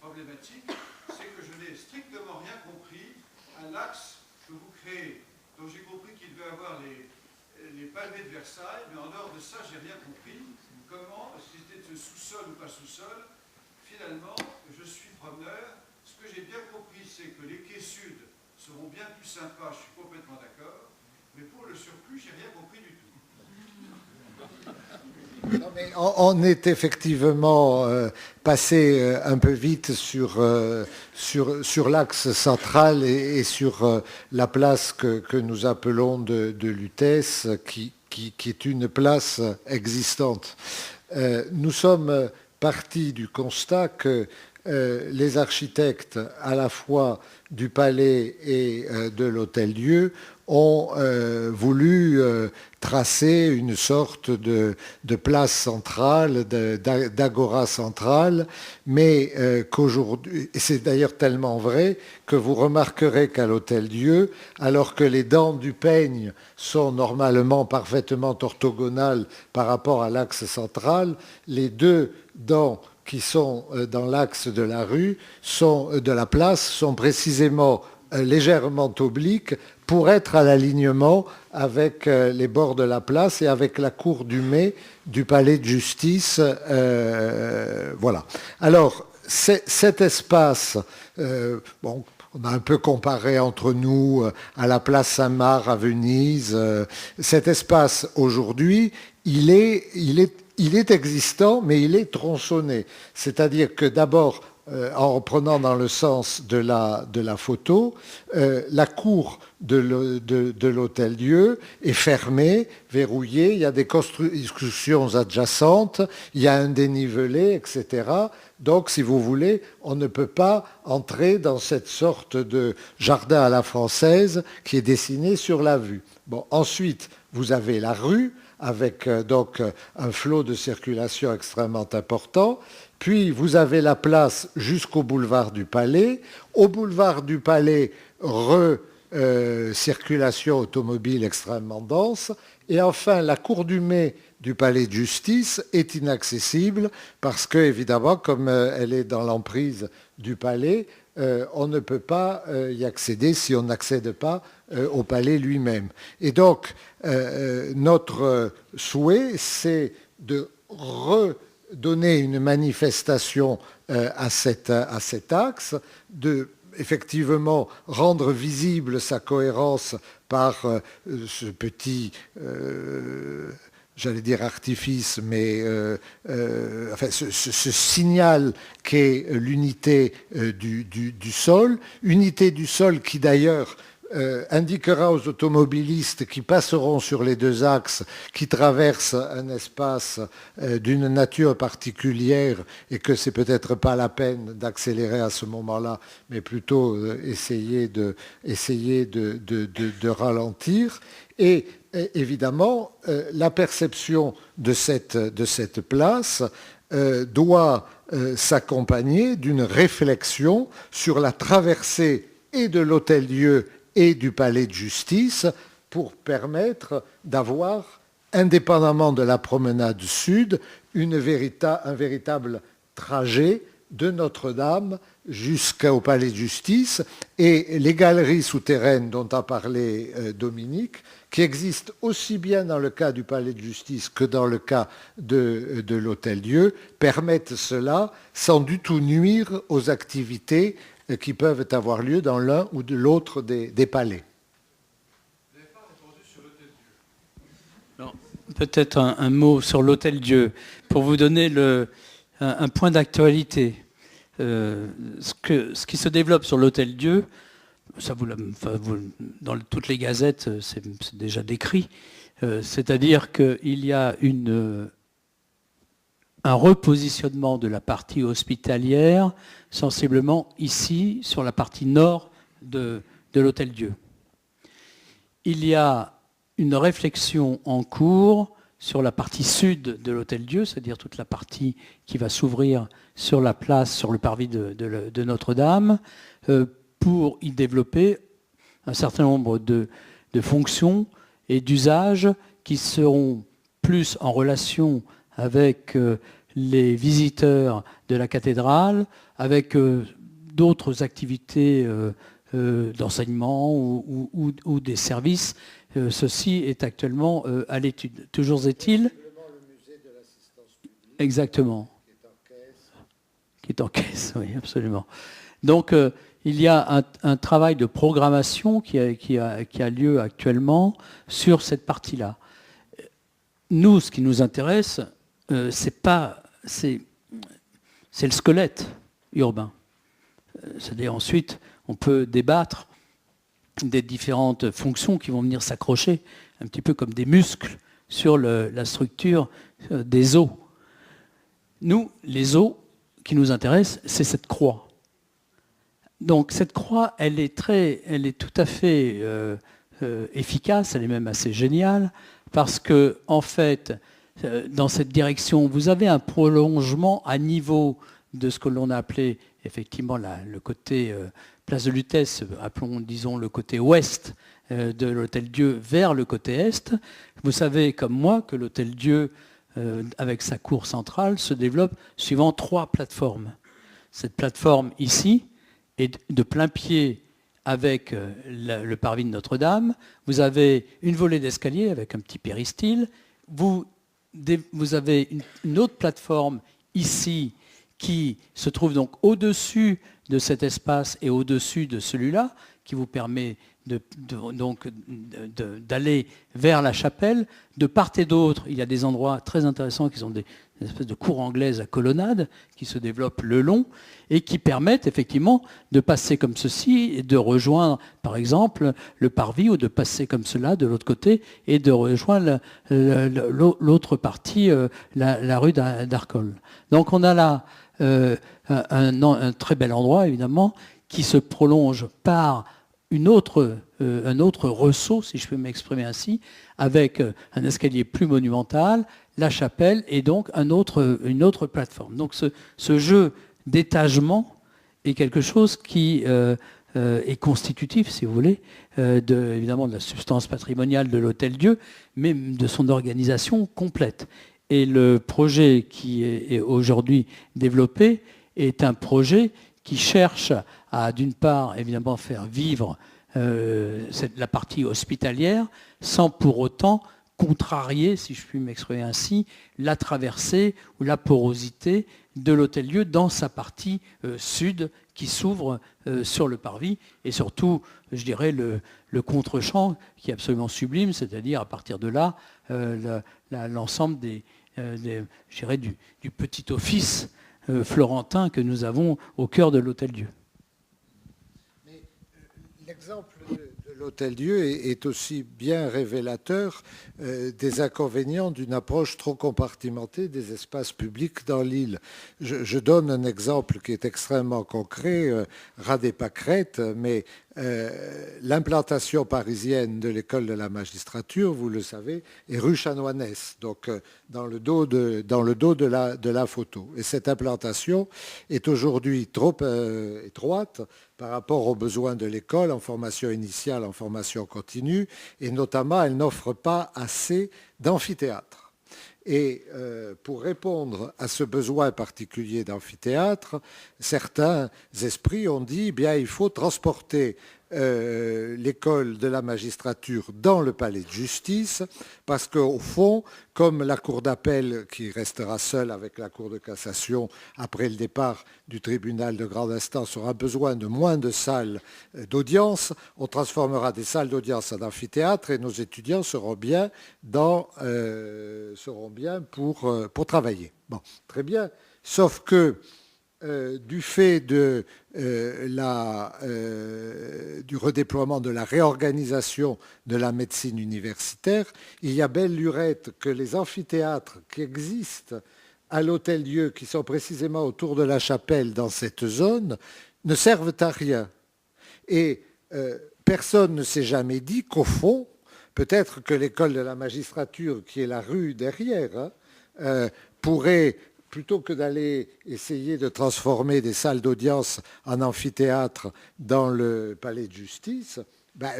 problématique, c'est que je n'ai strictement rien compris à l'axe que vous créez. Donc j'ai compris qu'il devait avoir les pavés de Versailles, mais en dehors de ça, j'ai rien compris. Comment, si c'était sous-sol ou pas sous-sol, finalement, je suis promeneur. Ce que j'ai bien compris, c'est que les quais sud seront bien plus sympas, je suis complètement d'accord, mais pour le surplus, j'ai rien compris du tout. Non, mais on est effectivement passé un peu vite sur l'axe central et sur la place que nous appelons de Lutèce, qui est une place existante. Nous sommes partis du constat que les architectes, à la fois du Palais et de l'Hôtel-Dieu, ont voulu tracer une sorte de place centrale, d'agora centrale, mais qu'aujourd'hui, et c'est d'ailleurs tellement vrai que vous remarquerez qu'à l'Hôtel-Dieu, alors que les dents du peigne sont normalement parfaitement orthogonales par rapport à l'axe central, les deux dents qui sont dans l'axe de la rue, de la place, sont précisément légèrement obliques pour être à l'alignement avec les bords de la place et avec la cour du Mai du palais de justice. Voilà. Alors, cet espace, bon, on a un peu comparé entre nous à la place Saint-Marc à Venise. Cet espace, aujourd'hui, il est existant, mais il est tronçonné. C'est-à-dire que d'abord, en reprenant dans le sens de la photo, la cour de l'Hôtel-Dieu est fermée, verrouillée, il y a des constructions adjacentes, il y a un dénivelé, etc. Donc, si vous voulez, on ne peut pas entrer dans cette sorte de jardin à la française qui est dessiné sur la vue. Bon, ensuite, vous avez la rue, avec donc un flot de circulation extrêmement important. Puis vous avez la place jusqu'au boulevard du Palais. Au boulevard du Palais, circulation automobile extrêmement dense. Et enfin, la cour du Mai du Palais de justice est inaccessible parce que, évidemment, comme elle est dans l'emprise du Palais, on ne peut pas y accéder si on n'accède pas au Palais lui-même. Et donc, notre souhait, c'est de redonner une manifestation à cet axe, de effectivement rendre visible sa cohérence par ce petit, j'allais dire artifice, mais enfin, ce signal qu'est l'unité du sol, unité du sol qui d'ailleurs indiquera aux automobilistes qui passeront sur les deux axes, qui traversent un espace d'une nature particulière et que c'est peut-être pas la peine d'accélérer à ce moment-là, mais plutôt essayer de ralentir. Et évidemment, la perception de cette place doit s'accompagner d'une réflexion sur la traversée et de l'Hôtel-Dieu et du palais de justice pour permettre d'avoir, indépendamment de la promenade sud, un véritable trajet de Notre-Dame jusqu'au palais de justice et les galeries souterraines dont a parlé Dominique, qui existent aussi bien dans le cas du palais de justice que dans le cas de l'Hôtel-Dieu, permettent cela sans du tout nuire aux activités qui peuvent avoir lieu dans l'un ou de l'autre des palais. Vous n'avez pas répondu sur l'Hôtel-Dieu. Peut-être un mot sur l'Hôtel-Dieu, pour vous donner un point d'actualité. Ce qui se développe sur l'Hôtel-Dieu, dans toutes les gazettes, c'est déjà décrit, c'est-à-dire qu'il y a un repositionnement de la partie hospitalière, sensiblement ici, sur la partie nord de l'Hôtel-Dieu. Il y a une réflexion en cours sur la partie sud de l'Hôtel-Dieu, c'est-à-dire toute la partie qui va s'ouvrir sur la place, sur le parvis de Notre-Dame, pour y développer un certain nombre de fonctions et d'usages qui seront plus en relation avec les visiteurs de la cathédrale, avec d'autres activités d'enseignement ou des services. Ceci est actuellement à l'étude. Toujours est-il... Exactement. Qui est en caisse, oui, absolument. Donc, il y a un travail de programmation qui a lieu actuellement sur cette partie-là. Nous, ce qui nous intéresse, c'est le squelette urbain. C'est-à-dire ensuite, on peut débattre des différentes fonctions qui vont venir s'accrocher, un petit peu comme des muscles, sur la structure des os. Nous, les os qui nous intéressent, c'est cette croix. Donc cette croix, elle est tout à fait efficace, elle est même assez géniale, parce que en fait, dans cette direction, vous avez un prolongement à niveau de ce que l'on a appelé effectivement le côté place de Lutèce, appelons, disons, le côté ouest de l'Hôtel-Dieu vers le côté est. Vous savez, comme moi, que l'Hôtel-Dieu, avec sa cour centrale, se développe suivant 3 plateformes. Cette plateforme ici est de plein pied avec le parvis de Notre-Dame. Vous avez une volée d'escalier avec un petit péristyle. Vous avez une autre plateforme ici qui se trouve donc au-dessus de cet espace et au-dessus de celui-là, qui vous permet d'aller vers la chapelle. De part et d'autre, il y a des endroits très intéressants qui sont des espèces de cours anglaises à colonnade qui se développent le long et qui permettent effectivement de passer comme ceci et de rejoindre, par exemple, le parvis, ou de passer comme cela de l'autre côté et de rejoindre l'autre partie, la rue d'Arcole. Donc on a là un très bel endroit, évidemment, qui se prolonge par un autre ressaut, si je peux m'exprimer ainsi, avec un escalier plus monumental, la chapelle et donc une autre plateforme. Donc ce jeu d'étagement est quelque chose qui est constitutif, si vous voulez, évidemment de la substance patrimoniale de l'Hôtel-Dieu, mais de son organisation complète. Et le projet qui est aujourd'hui développé est un projet qui cherche à, d'une part, évidemment, faire vivre la partie hospitalière, sans pour autant contrarier, si je puis m'exprimer ainsi, la traversée ou la porosité de l'Hôtel-Dieu dans sa partie sud qui s'ouvre sur le parvis, et surtout, je dirais, le contre-champ qui est absolument sublime, c'est-à-dire à partir de là, l'ensemble je dirais, du petit office florentin que nous avons au cœur de l'Hôtel-Dieu. L'exemple de l'Hôtel-Dieu est aussi bien révélateur des inconvénients d'une approche trop compartimentée des espaces publics dans l'île. Je donne un exemple qui est extrêmement concret, ras des pâquerettes, mais l'implantation parisienne de l'école de la magistrature, vous le savez, est rue Chanoinesse, donc dans le dos de la photo. Et cette implantation est aujourd'hui trop étroite par rapport aux besoins de l'école en formation initiale, en formation continue, et notamment elle n'offre pas assez d'amphithéâtre. Et pour répondre à ce besoin particulier d'amphithéâtre, certains esprits ont dit bien il faut transporter l'école de la magistrature dans le palais de justice, parce qu'au fond, comme la cour d'appel qui restera seule avec la cour de cassation après le départ du tribunal de grande instance aura besoin de moins de salles d'audience, on transformera des salles d'audience en amphithéâtre et nos étudiants seront bien pour travailler. Bon, très bien, sauf que du fait du redéploiement, de la réorganisation de la médecine universitaire, il y a belle lurette que les amphithéâtres qui existent à l'Hôtel-Dieu, qui sont précisément autour de la chapelle dans cette zone, ne servent à rien. Et personne ne s'est jamais dit qu'au fond, peut-être que l'école de la magistrature, qui est la rue derrière, pourrait, plutôt que d'aller essayer de transformer des salles d'audience en amphithéâtre dans le palais de justice,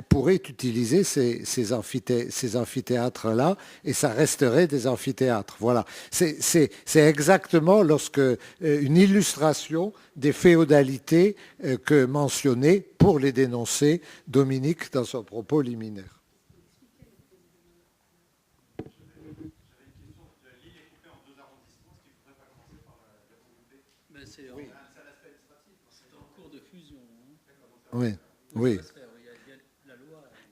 pourrait utiliser ces amphithéâtres-là, et ça resterait des amphithéâtres. Voilà. C'est exactement lorsque une illustration des féodalités que mentionnait, pour les dénoncer, Dominique dans son propos liminaire. C'est en cours de fusion. Oui, oui.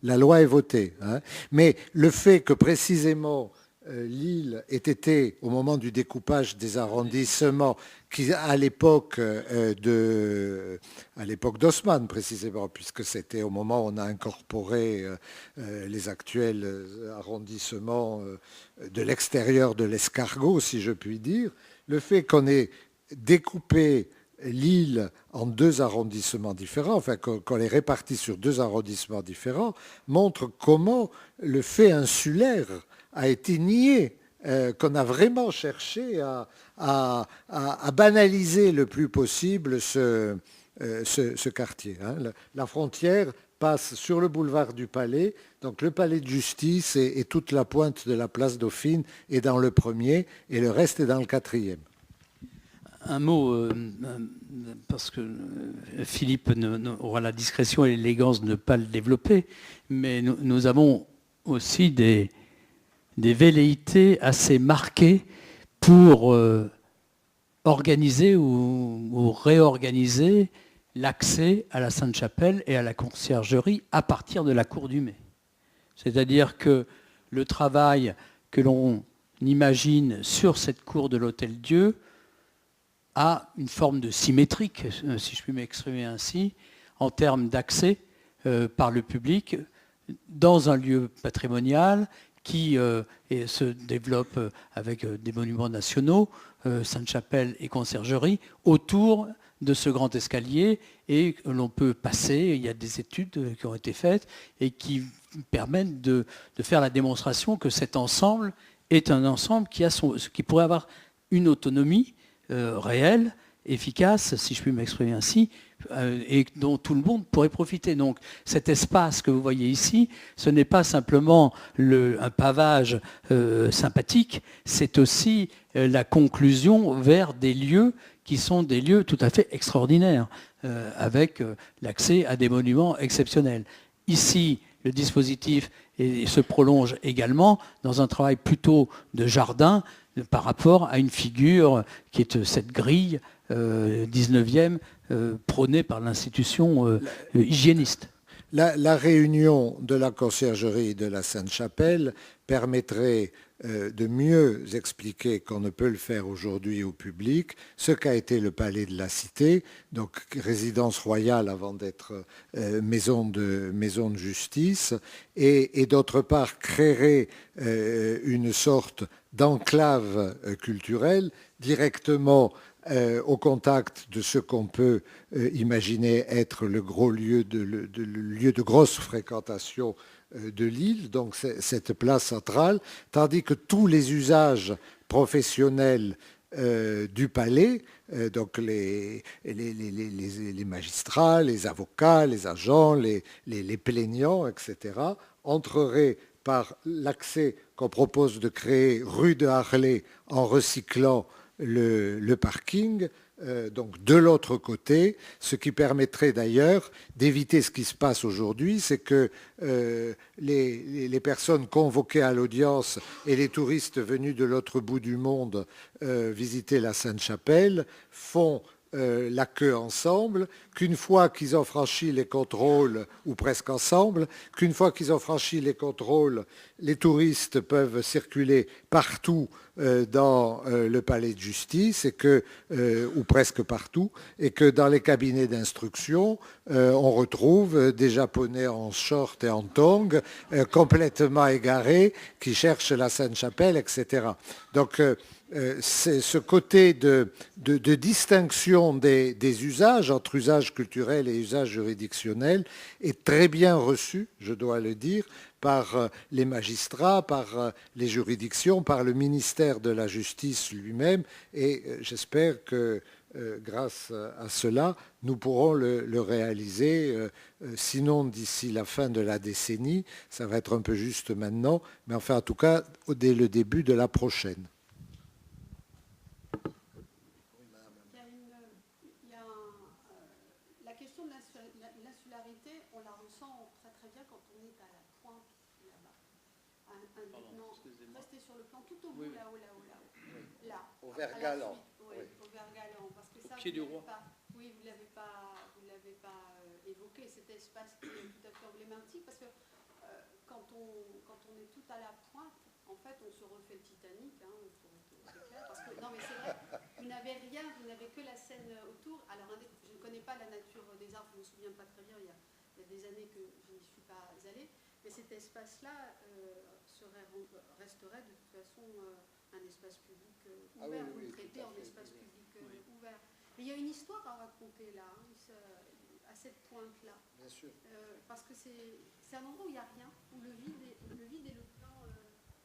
La loi est votée. Hein. Mais le fait que précisément Lille ait été, au moment du découpage des arrondissements, qui à l'époque d'Haussmann précisément, puisque c'était au moment où on a incorporé les actuels arrondissements de l'extérieur de l'escargot, si je puis dire, le fait qu'on ait découpé Lille en 2 arrondissements différents, enfin qu'on les répartit sur 2 arrondissements différents, montre comment le fait insulaire a été nié, qu'on a vraiment cherché à banaliser le plus possible ce quartier. Hein. La frontière passe sur le boulevard du Palais, donc le palais de justice et toute la pointe de la place Dauphine est dans le premier et le reste est dans le 4e. Un mot, parce que Philippe aura la discrétion et l'élégance de ne pas le développer, mais nous avons aussi des velléités assez marquées pour organiser ou réorganiser l'accès à la Sainte-Chapelle et à la Conciergerie à partir de la cour du Mai. C'est-à-dire que le travail que l'on imagine sur cette cour de l'Hôtel-Dieu a une forme de symétrique, si je puis m'exprimer ainsi, en termes d'accès par le public dans un lieu patrimonial qui se développe avec des monuments nationaux, Sainte-Chapelle et Conciergerie, autour de ce grand escalier, et l'on peut passer, il y a des études qui ont été faites et qui permettent de faire la démonstration que cet ensemble est un ensemble qui pourrait avoir une autonomie réelle, efficace, si je puis m'exprimer ainsi, et dont tout le monde pourrait profiter. Donc cet espace que vous voyez ici, ce n'est pas simplement un pavage sympathique, c'est aussi la conclusion vers des lieux qui sont des lieux tout à fait extraordinaires, avec l'accès à des monuments exceptionnels. Ici, le dispositif se prolonge également dans un travail plutôt de jardin, par rapport à une figure qui est cette grille 19e prônée par l'institution hygiéniste. La réunion de la Conciergerie et de la Sainte-Chapelle permettrait de mieux expliquer qu'on ne peut le faire aujourd'hui au public, ce qu'a été le Palais de la Cité, donc résidence royale avant d'être maison de justice, et d'autre part créerait une sorte d'enclave culturelle directement au contact de ce qu'on peut imaginer être le gros lieu de grosse fréquentation de Lille, donc cette place centrale, tandis que tous les usages professionnels du palais, donc les magistrats, les avocats, les agents, les plaignants, etc., entreraient par l'accès qu'on propose de créer rue de Harlay en recyclant le parking, donc de l'autre côté, ce qui permettrait d'ailleurs d'éviter ce qui se passe aujourd'hui, c'est que les personnes convoquées à l'audience et les touristes venus de l'autre bout du monde visiter la Sainte-Chapelle font la queue ensemble, qu'une fois qu'ils ont franchi les contrôles, ou presque ensemble, qu'une fois qu'ils ont franchi les contrôles, les touristes peuvent circuler partout dans le palais de justice, ou presque partout, et que dans les cabinets d'instruction, on retrouve des Japonais en short et en tongs, complètement égarés, qui cherchent la Sainte-Chapelle, etc. Donc, c'est ce côté de distinction des usages entre usages culturels et usages juridictionnels est très bien reçu, je dois le dire, par les magistrats, par les juridictions, par le ministère de la Justice lui-même, et j'espère que grâce à cela, nous pourrons le réaliser, sinon d'ici la fin de la décennie, ça va être un peu juste maintenant, mais enfin en tout cas dès le début de la prochaine. La question de l'insularité, on la ressent très très bien quand on est à la pointe là-bas. Restez sur le plan tout au bout, là-haut. Là. Au Vert-Galant. Oui, au Vert-Galant. Parce que ça, au pied du roi. Oui, vous ne l'avez pas évoqué, cet espace qui est tout à fait emblématique, parce que quand on est tout à la pointe, en fait, on se refait le Titanic, hein, c'est clair. Parce que, non, mais c'est vrai, vous n'avez rien, vous n'avez que la Seine autour. Alors, je ne connais pas la nature des arbres, je ne me souviens pas très bien, il y a des années que je n'y suis pas allée, mais cet espace-là resterait de toute façon un espace public ouvert, vous le traitez en espace public ouvert. Mais il y a une histoire à raconter là, hein, à cette pointe-là. Bien sûr. Parce que c'est un endroit où il n'y a rien, où le vide et le plan,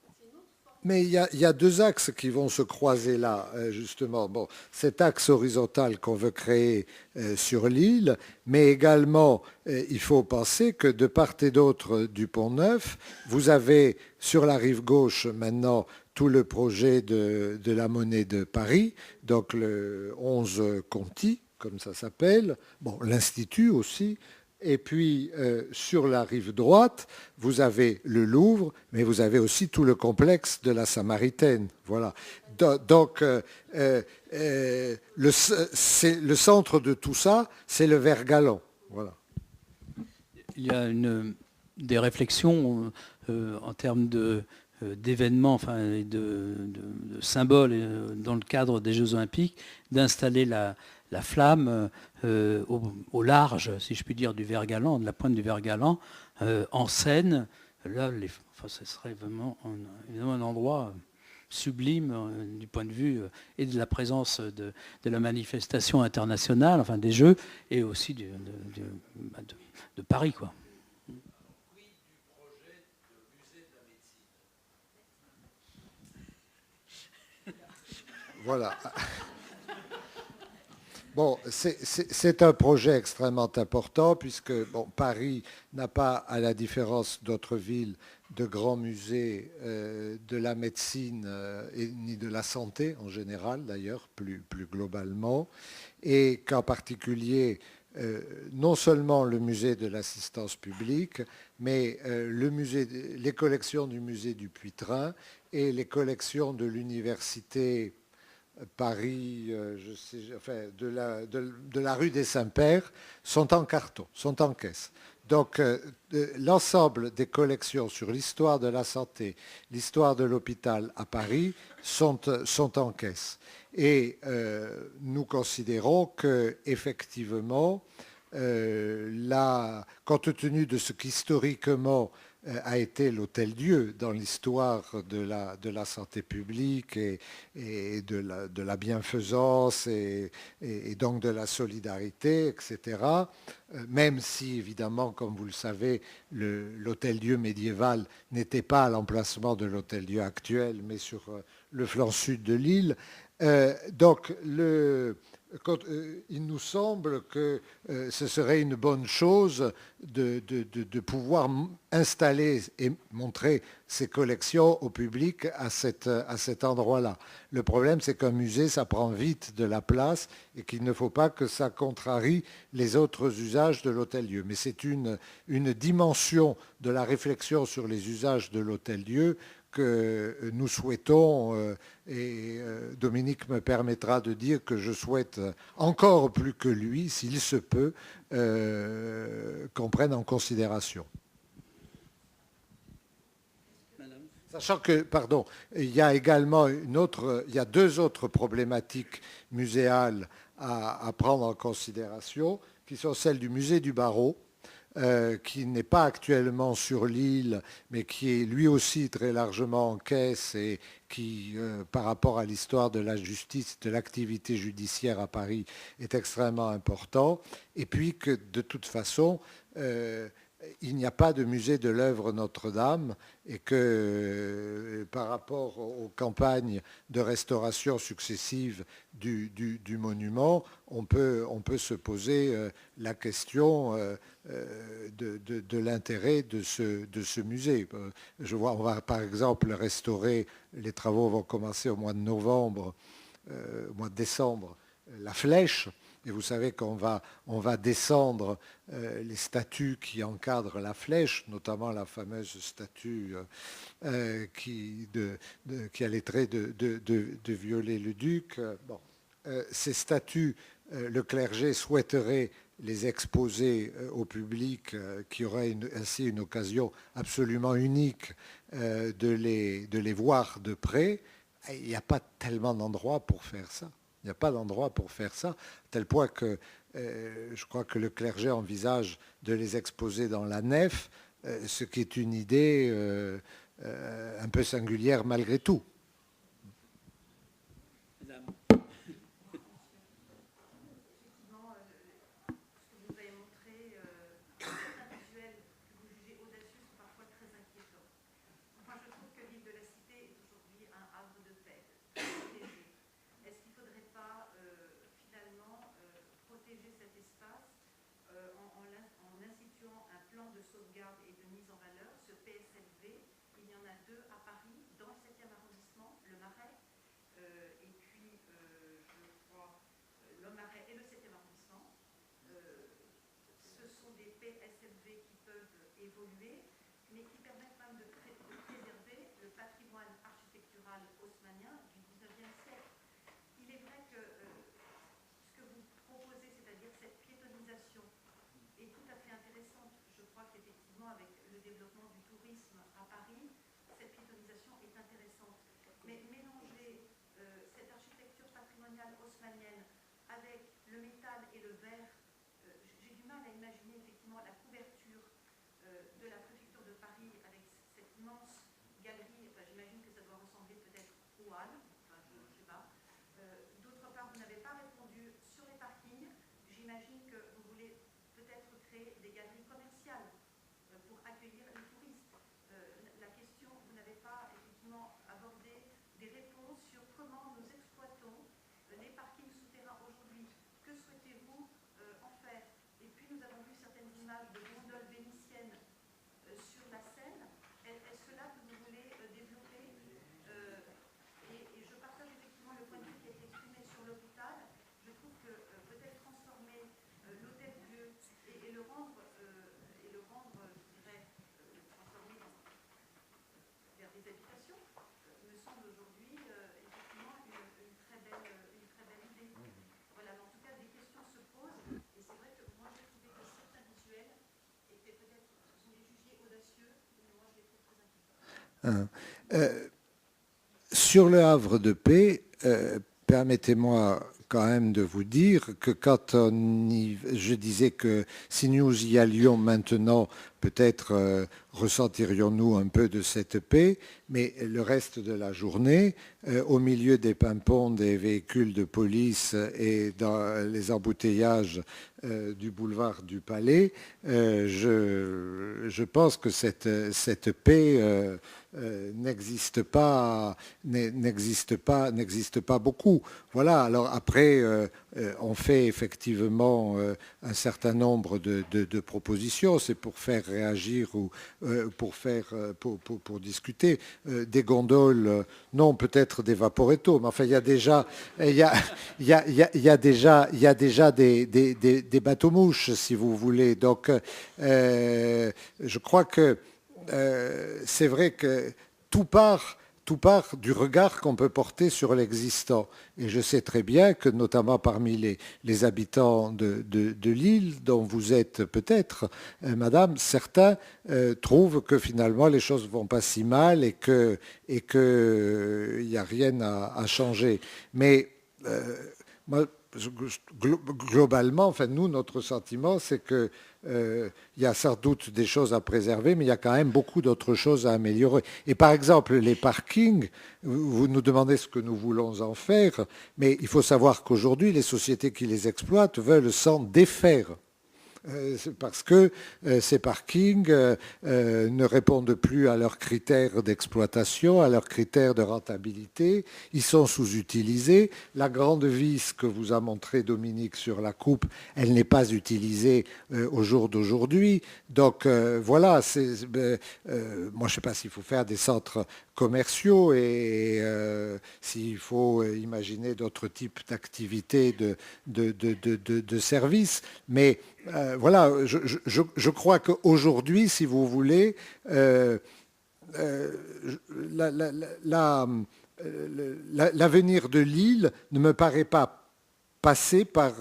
c'est une autre forme. Mais il y a deux axes qui vont se croiser là, justement. Bon, cet axe horizontal qu'on veut créer sur l'île, mais également, il faut penser que de part et d'autre du Pont-Neuf, vous avez sur la rive gauche maintenant tout le projet de la Monnaie de Paris, donc le 11 Conti, comme ça s'appelle, bon, l'Institut aussi. Et puis, sur la rive droite, vous avez le Louvre, mais vous avez aussi tout le complexe de la Samaritaine. Voilà. Donc, le centre de tout ça, c'est le Vert-Galant. Voilà. Il y a des réflexions en termes d'événements, enfin, de symboles dans le cadre des Jeux Olympiques, d'installer la flamme au large, si je puis dire, du Vert-Galant, de la pointe du Vert-Galant, en Seine. Là, ce serait vraiment évidemment un endroit sublime du point de vue et de la présence de la manifestation internationale, enfin des Jeux, et aussi de Paris, quoi. Voilà. Bon, c'est un projet extrêmement important puisque bon, Paris n'a pas, à la différence d'autres villes, de grands musées de la médecine ni de la santé en général, d'ailleurs, plus globalement, et qu'en particulier, non seulement le musée de l'assistance publique, mais les collections du musée du Puy-Trin et les collections de l'université Paris, de la rue des Saints-Pères, sont en carton, sont en caisse. Donc, l'ensemble des collections sur l'histoire de la santé, l'histoire de l'hôpital à Paris sont en caisse. Et nous considérons qu'effectivement, compte tenu de ce qu'historiquement a été l'Hôtel-Dieu dans l'histoire de la santé publique et de la bienfaisance et donc de la solidarité, etc. Même si, évidemment, comme vous le savez, l'Hôtel-Dieu médiéval n'était pas à l'emplacement de l'Hôtel-Dieu actuel, mais sur le flanc sud de l'île. Donc, il nous semble que ce serait une bonne chose de pouvoir installer et montrer ces collections au public à cet endroit-là. Le problème, c'est qu'un musée, ça prend vite de la place et qu'il ne faut pas que ça contrarie les autres usages de l'Hôtel-Dieu. Mais c'est une dimension de la réflexion sur les usages de l'Hôtel-Dieu que nous souhaitons, et Dominique me permettra de dire que je souhaite encore plus que lui, s'il se peut, qu'on prenne en considération. Sachant que, pardon, il y a également il y a deux autres problématiques muséales à prendre en considération, qui sont celles du musée du Barreau, qui n'est pas actuellement sur l'île, mais qui est lui aussi très largement en caisse et qui, par rapport à l'histoire de la justice, de l'activité judiciaire à Paris, est extrêmement important. Et puis que, de toute façon, il n'y a pas de musée de l'œuvre Notre-Dame et que par rapport aux campagnes de restauration successives du monument, on peut se poser la question de l'intérêt de ce musée. Je vois, on va par exemple restaurer, les travaux vont commencer au mois de novembre, au mois de décembre, la Flèche. Et vous savez qu'on va descendre les statues qui encadrent la flèche, notamment la fameuse statue qui a les traits de Viollet-le-Duc. Bon. Ces statues, le clergé souhaiterait les exposer au public, qui aurait ainsi une occasion absolument unique de les voir de près. Il n'y a pas tellement d'endroits pour faire ça. Il n'y a pas d'endroit pour faire ça, à tel point que je crois que le clergé envisage de les exposer dans la nef, ce qui est une idée un peu singulière malgré tout. Madame. Effectivement, ce que vous avez montré, certains visuels que vous jugez audacieux sont parfois très inquiétants. Moi, je trouve que l'île de la Cité est aujourd'hui un havre de paix, protégé. Est-ce qu'il ne faudrait pas finalement protéger cet espace en instituant un plan de sauvegarde et de mise en valeur, ce PSLV? Il y en a deux à Paris, dans le 7e arrondissement, le Marais, et puis je crois le Marais et le 7e arrondissement. Ce sont des PSLV qui peuvent évoluer, mais qui permettent quand même de préserver le patrimoine architectural haussmannien du 19e siècle. Il est vrai que ce que vous proposez, c'est-à-dire cette piétonisation, est tout à fait intéressante. Je crois qu'effectivement, avec le développement du tourisme à Paris, cette piétonisation est intéressante. Mais mélanger cette architecture patrimoniale haussmannienne avec le métal et le verre, j'ai du mal à imaginer effectivement la couverture de la préfecture de Paris avec cette immense galerie. Enfin, j'imagine que ça doit ressembler peut-être aux Halles. Enfin, je ne sais pas. D'autre part, vous n'avez pas répondu sur les parkings. J'imagine que vous voulez peut-être créer des galeries commerciales pour accueillir les touristes. La question, vous n'avez pas effectivement abordé des réponses sur comment nous exploitons les parkings souterrains aujourd'hui. Que souhaitez-vous en faire? Et puis nous avons vu certaines images de gondoles vénitiennes sur la Seine. Est-ce là que vous voulez développer et je partage effectivement le point de vue qui a été exprimé sur l'hôpital. Je trouve que peut-être transformer l'hôtel-dieu et le rendre, je dirais, transformer vers des habitations, me semble aujourd'hui effectivement une très belle idée. Voilà, mais en tout cas, des questions se posent, et c'est vrai que moi j'ai trouvé que certains visuels étaient peut-être, vous les jugiez audacieux, mais moi je les trouve très inquiétants. Sur le havre de paix, permettez-moi quand même de vous dire que je disais que si nous y allions maintenant, peut-être ressentirions-nous un peu de cette paix, mais le reste de la journée, au milieu des pimpons des véhicules de police et dans les embouteillages du boulevard du Palais, je pense que cette paix n'existe pas beaucoup. Voilà. Alors après, on fait effectivement un certain nombre de propositions. C'est pour faire réagir ou pour discuter. Des gondoles, non, peut-être des vaporettos, mais enfin il y a déjà des bateaux-mouches, si vous voulez. Donc je crois que c'est vrai que tout part du regard qu'on peut porter sur l'existant. Et je sais très bien que, notamment parmi les habitants de l'île, dont vous êtes peut-être, madame, certains trouvent que finalement les choses ne vont pas si mal et qu'il n'y a rien à changer. Mais moi, globalement, enfin, nous, notre sentiment, c'est que il y a sans doute des choses à préserver, mais il y a quand même beaucoup d'autres choses à améliorer. Et par exemple, les parkings, vous nous demandez ce que nous voulons en faire, mais il faut savoir qu'aujourd'hui, les sociétés qui les exploitent veulent s'en défaire. C'est parce que ces parkings ne répondent plus à leurs critères d'exploitation, à leurs critères de rentabilité. Ils sont sous-utilisés. La grande vis que vous a montré Dominique sur la coupe, elle n'est pas utilisée au jour d'aujourd'hui. Donc voilà, moi je ne sais pas s'il faut faire des centres commerciaux et s'il faut imaginer d'autres types d'activités de services. Mais voilà, je crois qu'aujourd'hui, si vous voulez, l'avenir de l'île ne me paraît pas passer par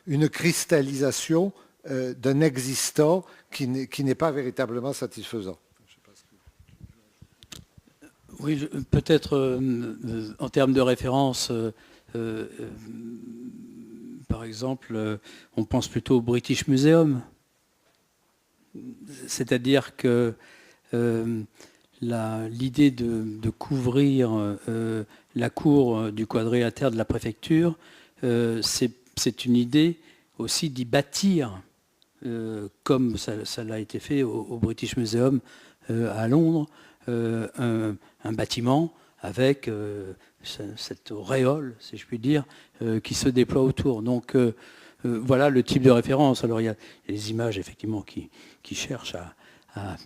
une cristallisation d'un existant qui n'est pas véritablement satisfaisant. Oui, peut-être en termes de référence, par exemple, on pense plutôt au British Museum. C'est-à-dire que l'idée de couvrir la cour du quadrilatère de la préfecture, c'est une idée aussi d'y bâtir, comme ça l'a été fait au British Museum à Londres, un bâtiment avec cette auréole, si je puis dire, qui se déploie autour. Donc voilà le type de référence. Alors il y a les images effectivement qui cherchent à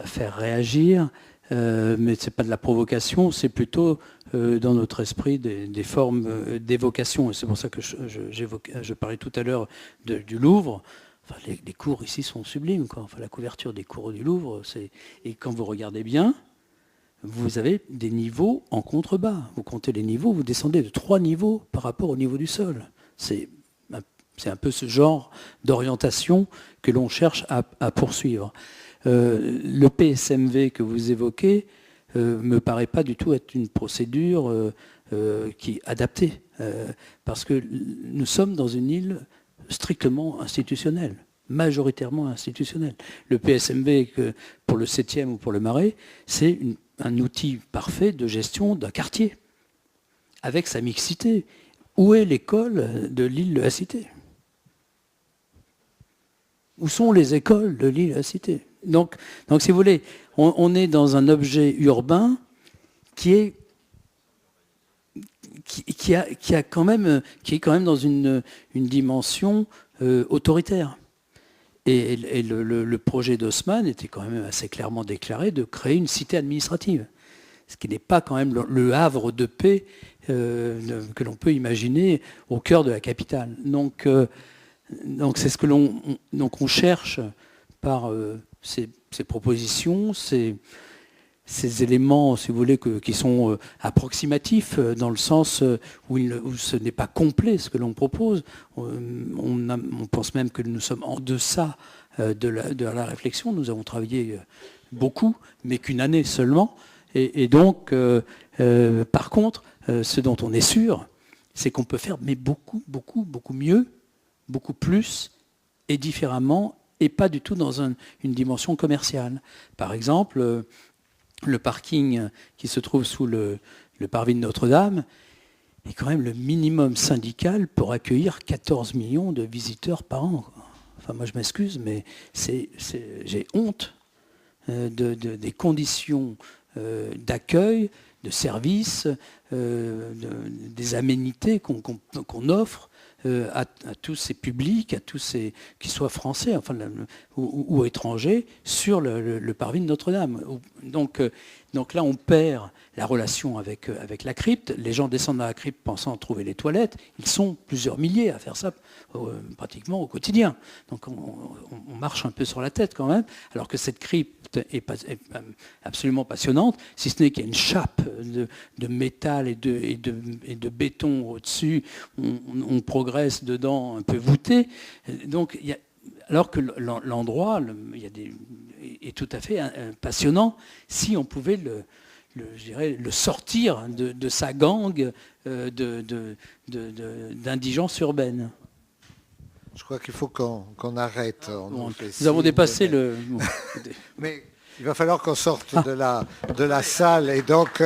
faire réagir, mais ce n'est pas de la provocation, c'est plutôt dans notre esprit des formes d'évocation. Et c'est pour ça que je parlais tout à l'heure du Louvre. Enfin, les cours ici sont sublimes, quoi. Enfin, la couverture des cours du Louvre, et quand vous regardez bien, vous avez des niveaux en contrebas. Vous comptez les niveaux, vous descendez de 3 niveaux par rapport au niveau du sol. C'est un peu ce genre d'orientation que l'on cherche à poursuivre. Le PSMV que vous évoquez me paraît pas du tout être une procédure qui est adaptée, parce que nous sommes dans une île strictement institutionnelle, majoritairement institutionnelle. Le PSMV, pour le 7e ou pour le Marais, c'est un outil parfait de gestion d'un quartier, avec sa mixité. Où est l'école de l'île de la Cité ? Où sont les écoles de l'île de la Cité ? Donc, si vous voulez, on est dans un objet urbain qui est quand même dans une dimension autoritaire. Et le projet d'Haussmann était quand même assez clairement déclaré de créer une cité administrative, ce qui n'est pas quand même le havre de paix que l'on peut imaginer au cœur de la capitale. Donc c'est ce que on cherche par ces propositions, ces éléments, si vous voulez, qui sont approximatifs, dans le sens où ce n'est pas complet ce que l'on propose. On pense même que nous sommes en deçà de la réflexion. Nous avons travaillé beaucoup, mais qu'une année seulement. Et donc, par contre, ce dont on est sûr, c'est qu'on peut faire mais beaucoup, beaucoup, beaucoup mieux, beaucoup plus et différemment, et pas du tout dans une dimension commerciale. Par exemple, le parking qui se trouve sous le parvis de Notre-Dame est quand même le minimum syndical pour accueillir 14 millions de visiteurs par an. Enfin, moi, je m'excuse, mais j'ai honte des conditions d'accueil, de service, des aménités qu'on offre à tous ces publics, à tous ces, qu'ils soient français enfin, ou étrangers, sur le parvis de Notre-Dame. Donc là, on perd la relation avec la crypte. Les gens descendent dans la crypte pensant trouver les toilettes. Ils sont plusieurs milliers à faire ça pratiquement au quotidien. Donc on marche un peu sur la tête quand même, alors que cette crypte est absolument passionnante, si ce n'est qu'il y a une chape de métal et de béton au-dessus. On progresse dedans un peu voûté. Donc alors que l'endroit est tout à fait passionnant si on pouvait le sortir de sa gangue d'indigence urbaine. Je crois qu'il faut qu'on arrête. Nous avons dépassé le... Mais il va falloir qu'on sorte de la salle et donc...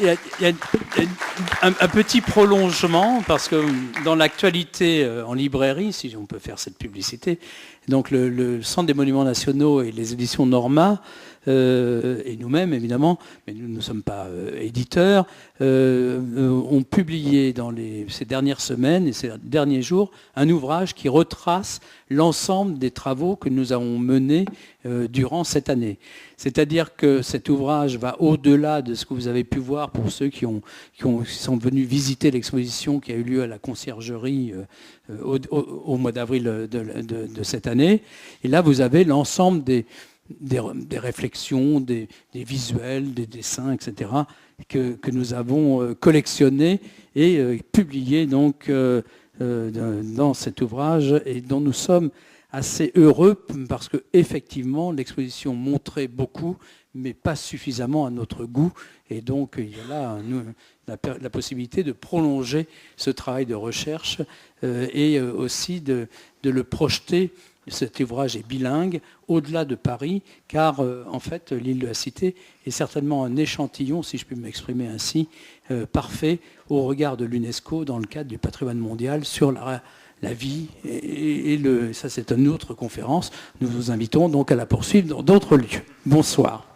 Il y a un petit prolongement, parce que dans l'actualité en librairie, si on peut faire cette publicité, donc le Centre des Monuments Nationaux et les éditions Norma, et nous-mêmes évidemment, mais nous ne sommes pas éditeurs, ont publié dans ces dernières semaines et ces derniers jours un ouvrage qui retrace l'ensemble des travaux que nous avons menés durant cette année. C'est-à-dire que cet ouvrage va au-delà de ce que vous avez pu voir pour ceux qui sont venus visiter l'exposition qui a eu lieu à la Conciergerie au mois d'avril de cette année. Et là, vous avez l'ensemble des réflexions, des visuels, des dessins, etc., que nous avons collectionnés et publiés donc, dans cet ouvrage, et dont nous sommes assez heureux parce que effectivement l'exposition montrait beaucoup, mais pas suffisamment à notre goût. Et donc il y a là la possibilité de prolonger ce travail de recherche et aussi de le projeter. Cet ouvrage est bilingue, au-delà de Paris, car en fait l'île de la Cité est certainement un échantillon, si je puis m'exprimer ainsi, parfait au regard de l'UNESCO dans le cadre du patrimoine mondial sur la vie, et ça c'est une autre conférence. Nous vous invitons donc à la poursuivre dans d'autres lieux. Bonsoir.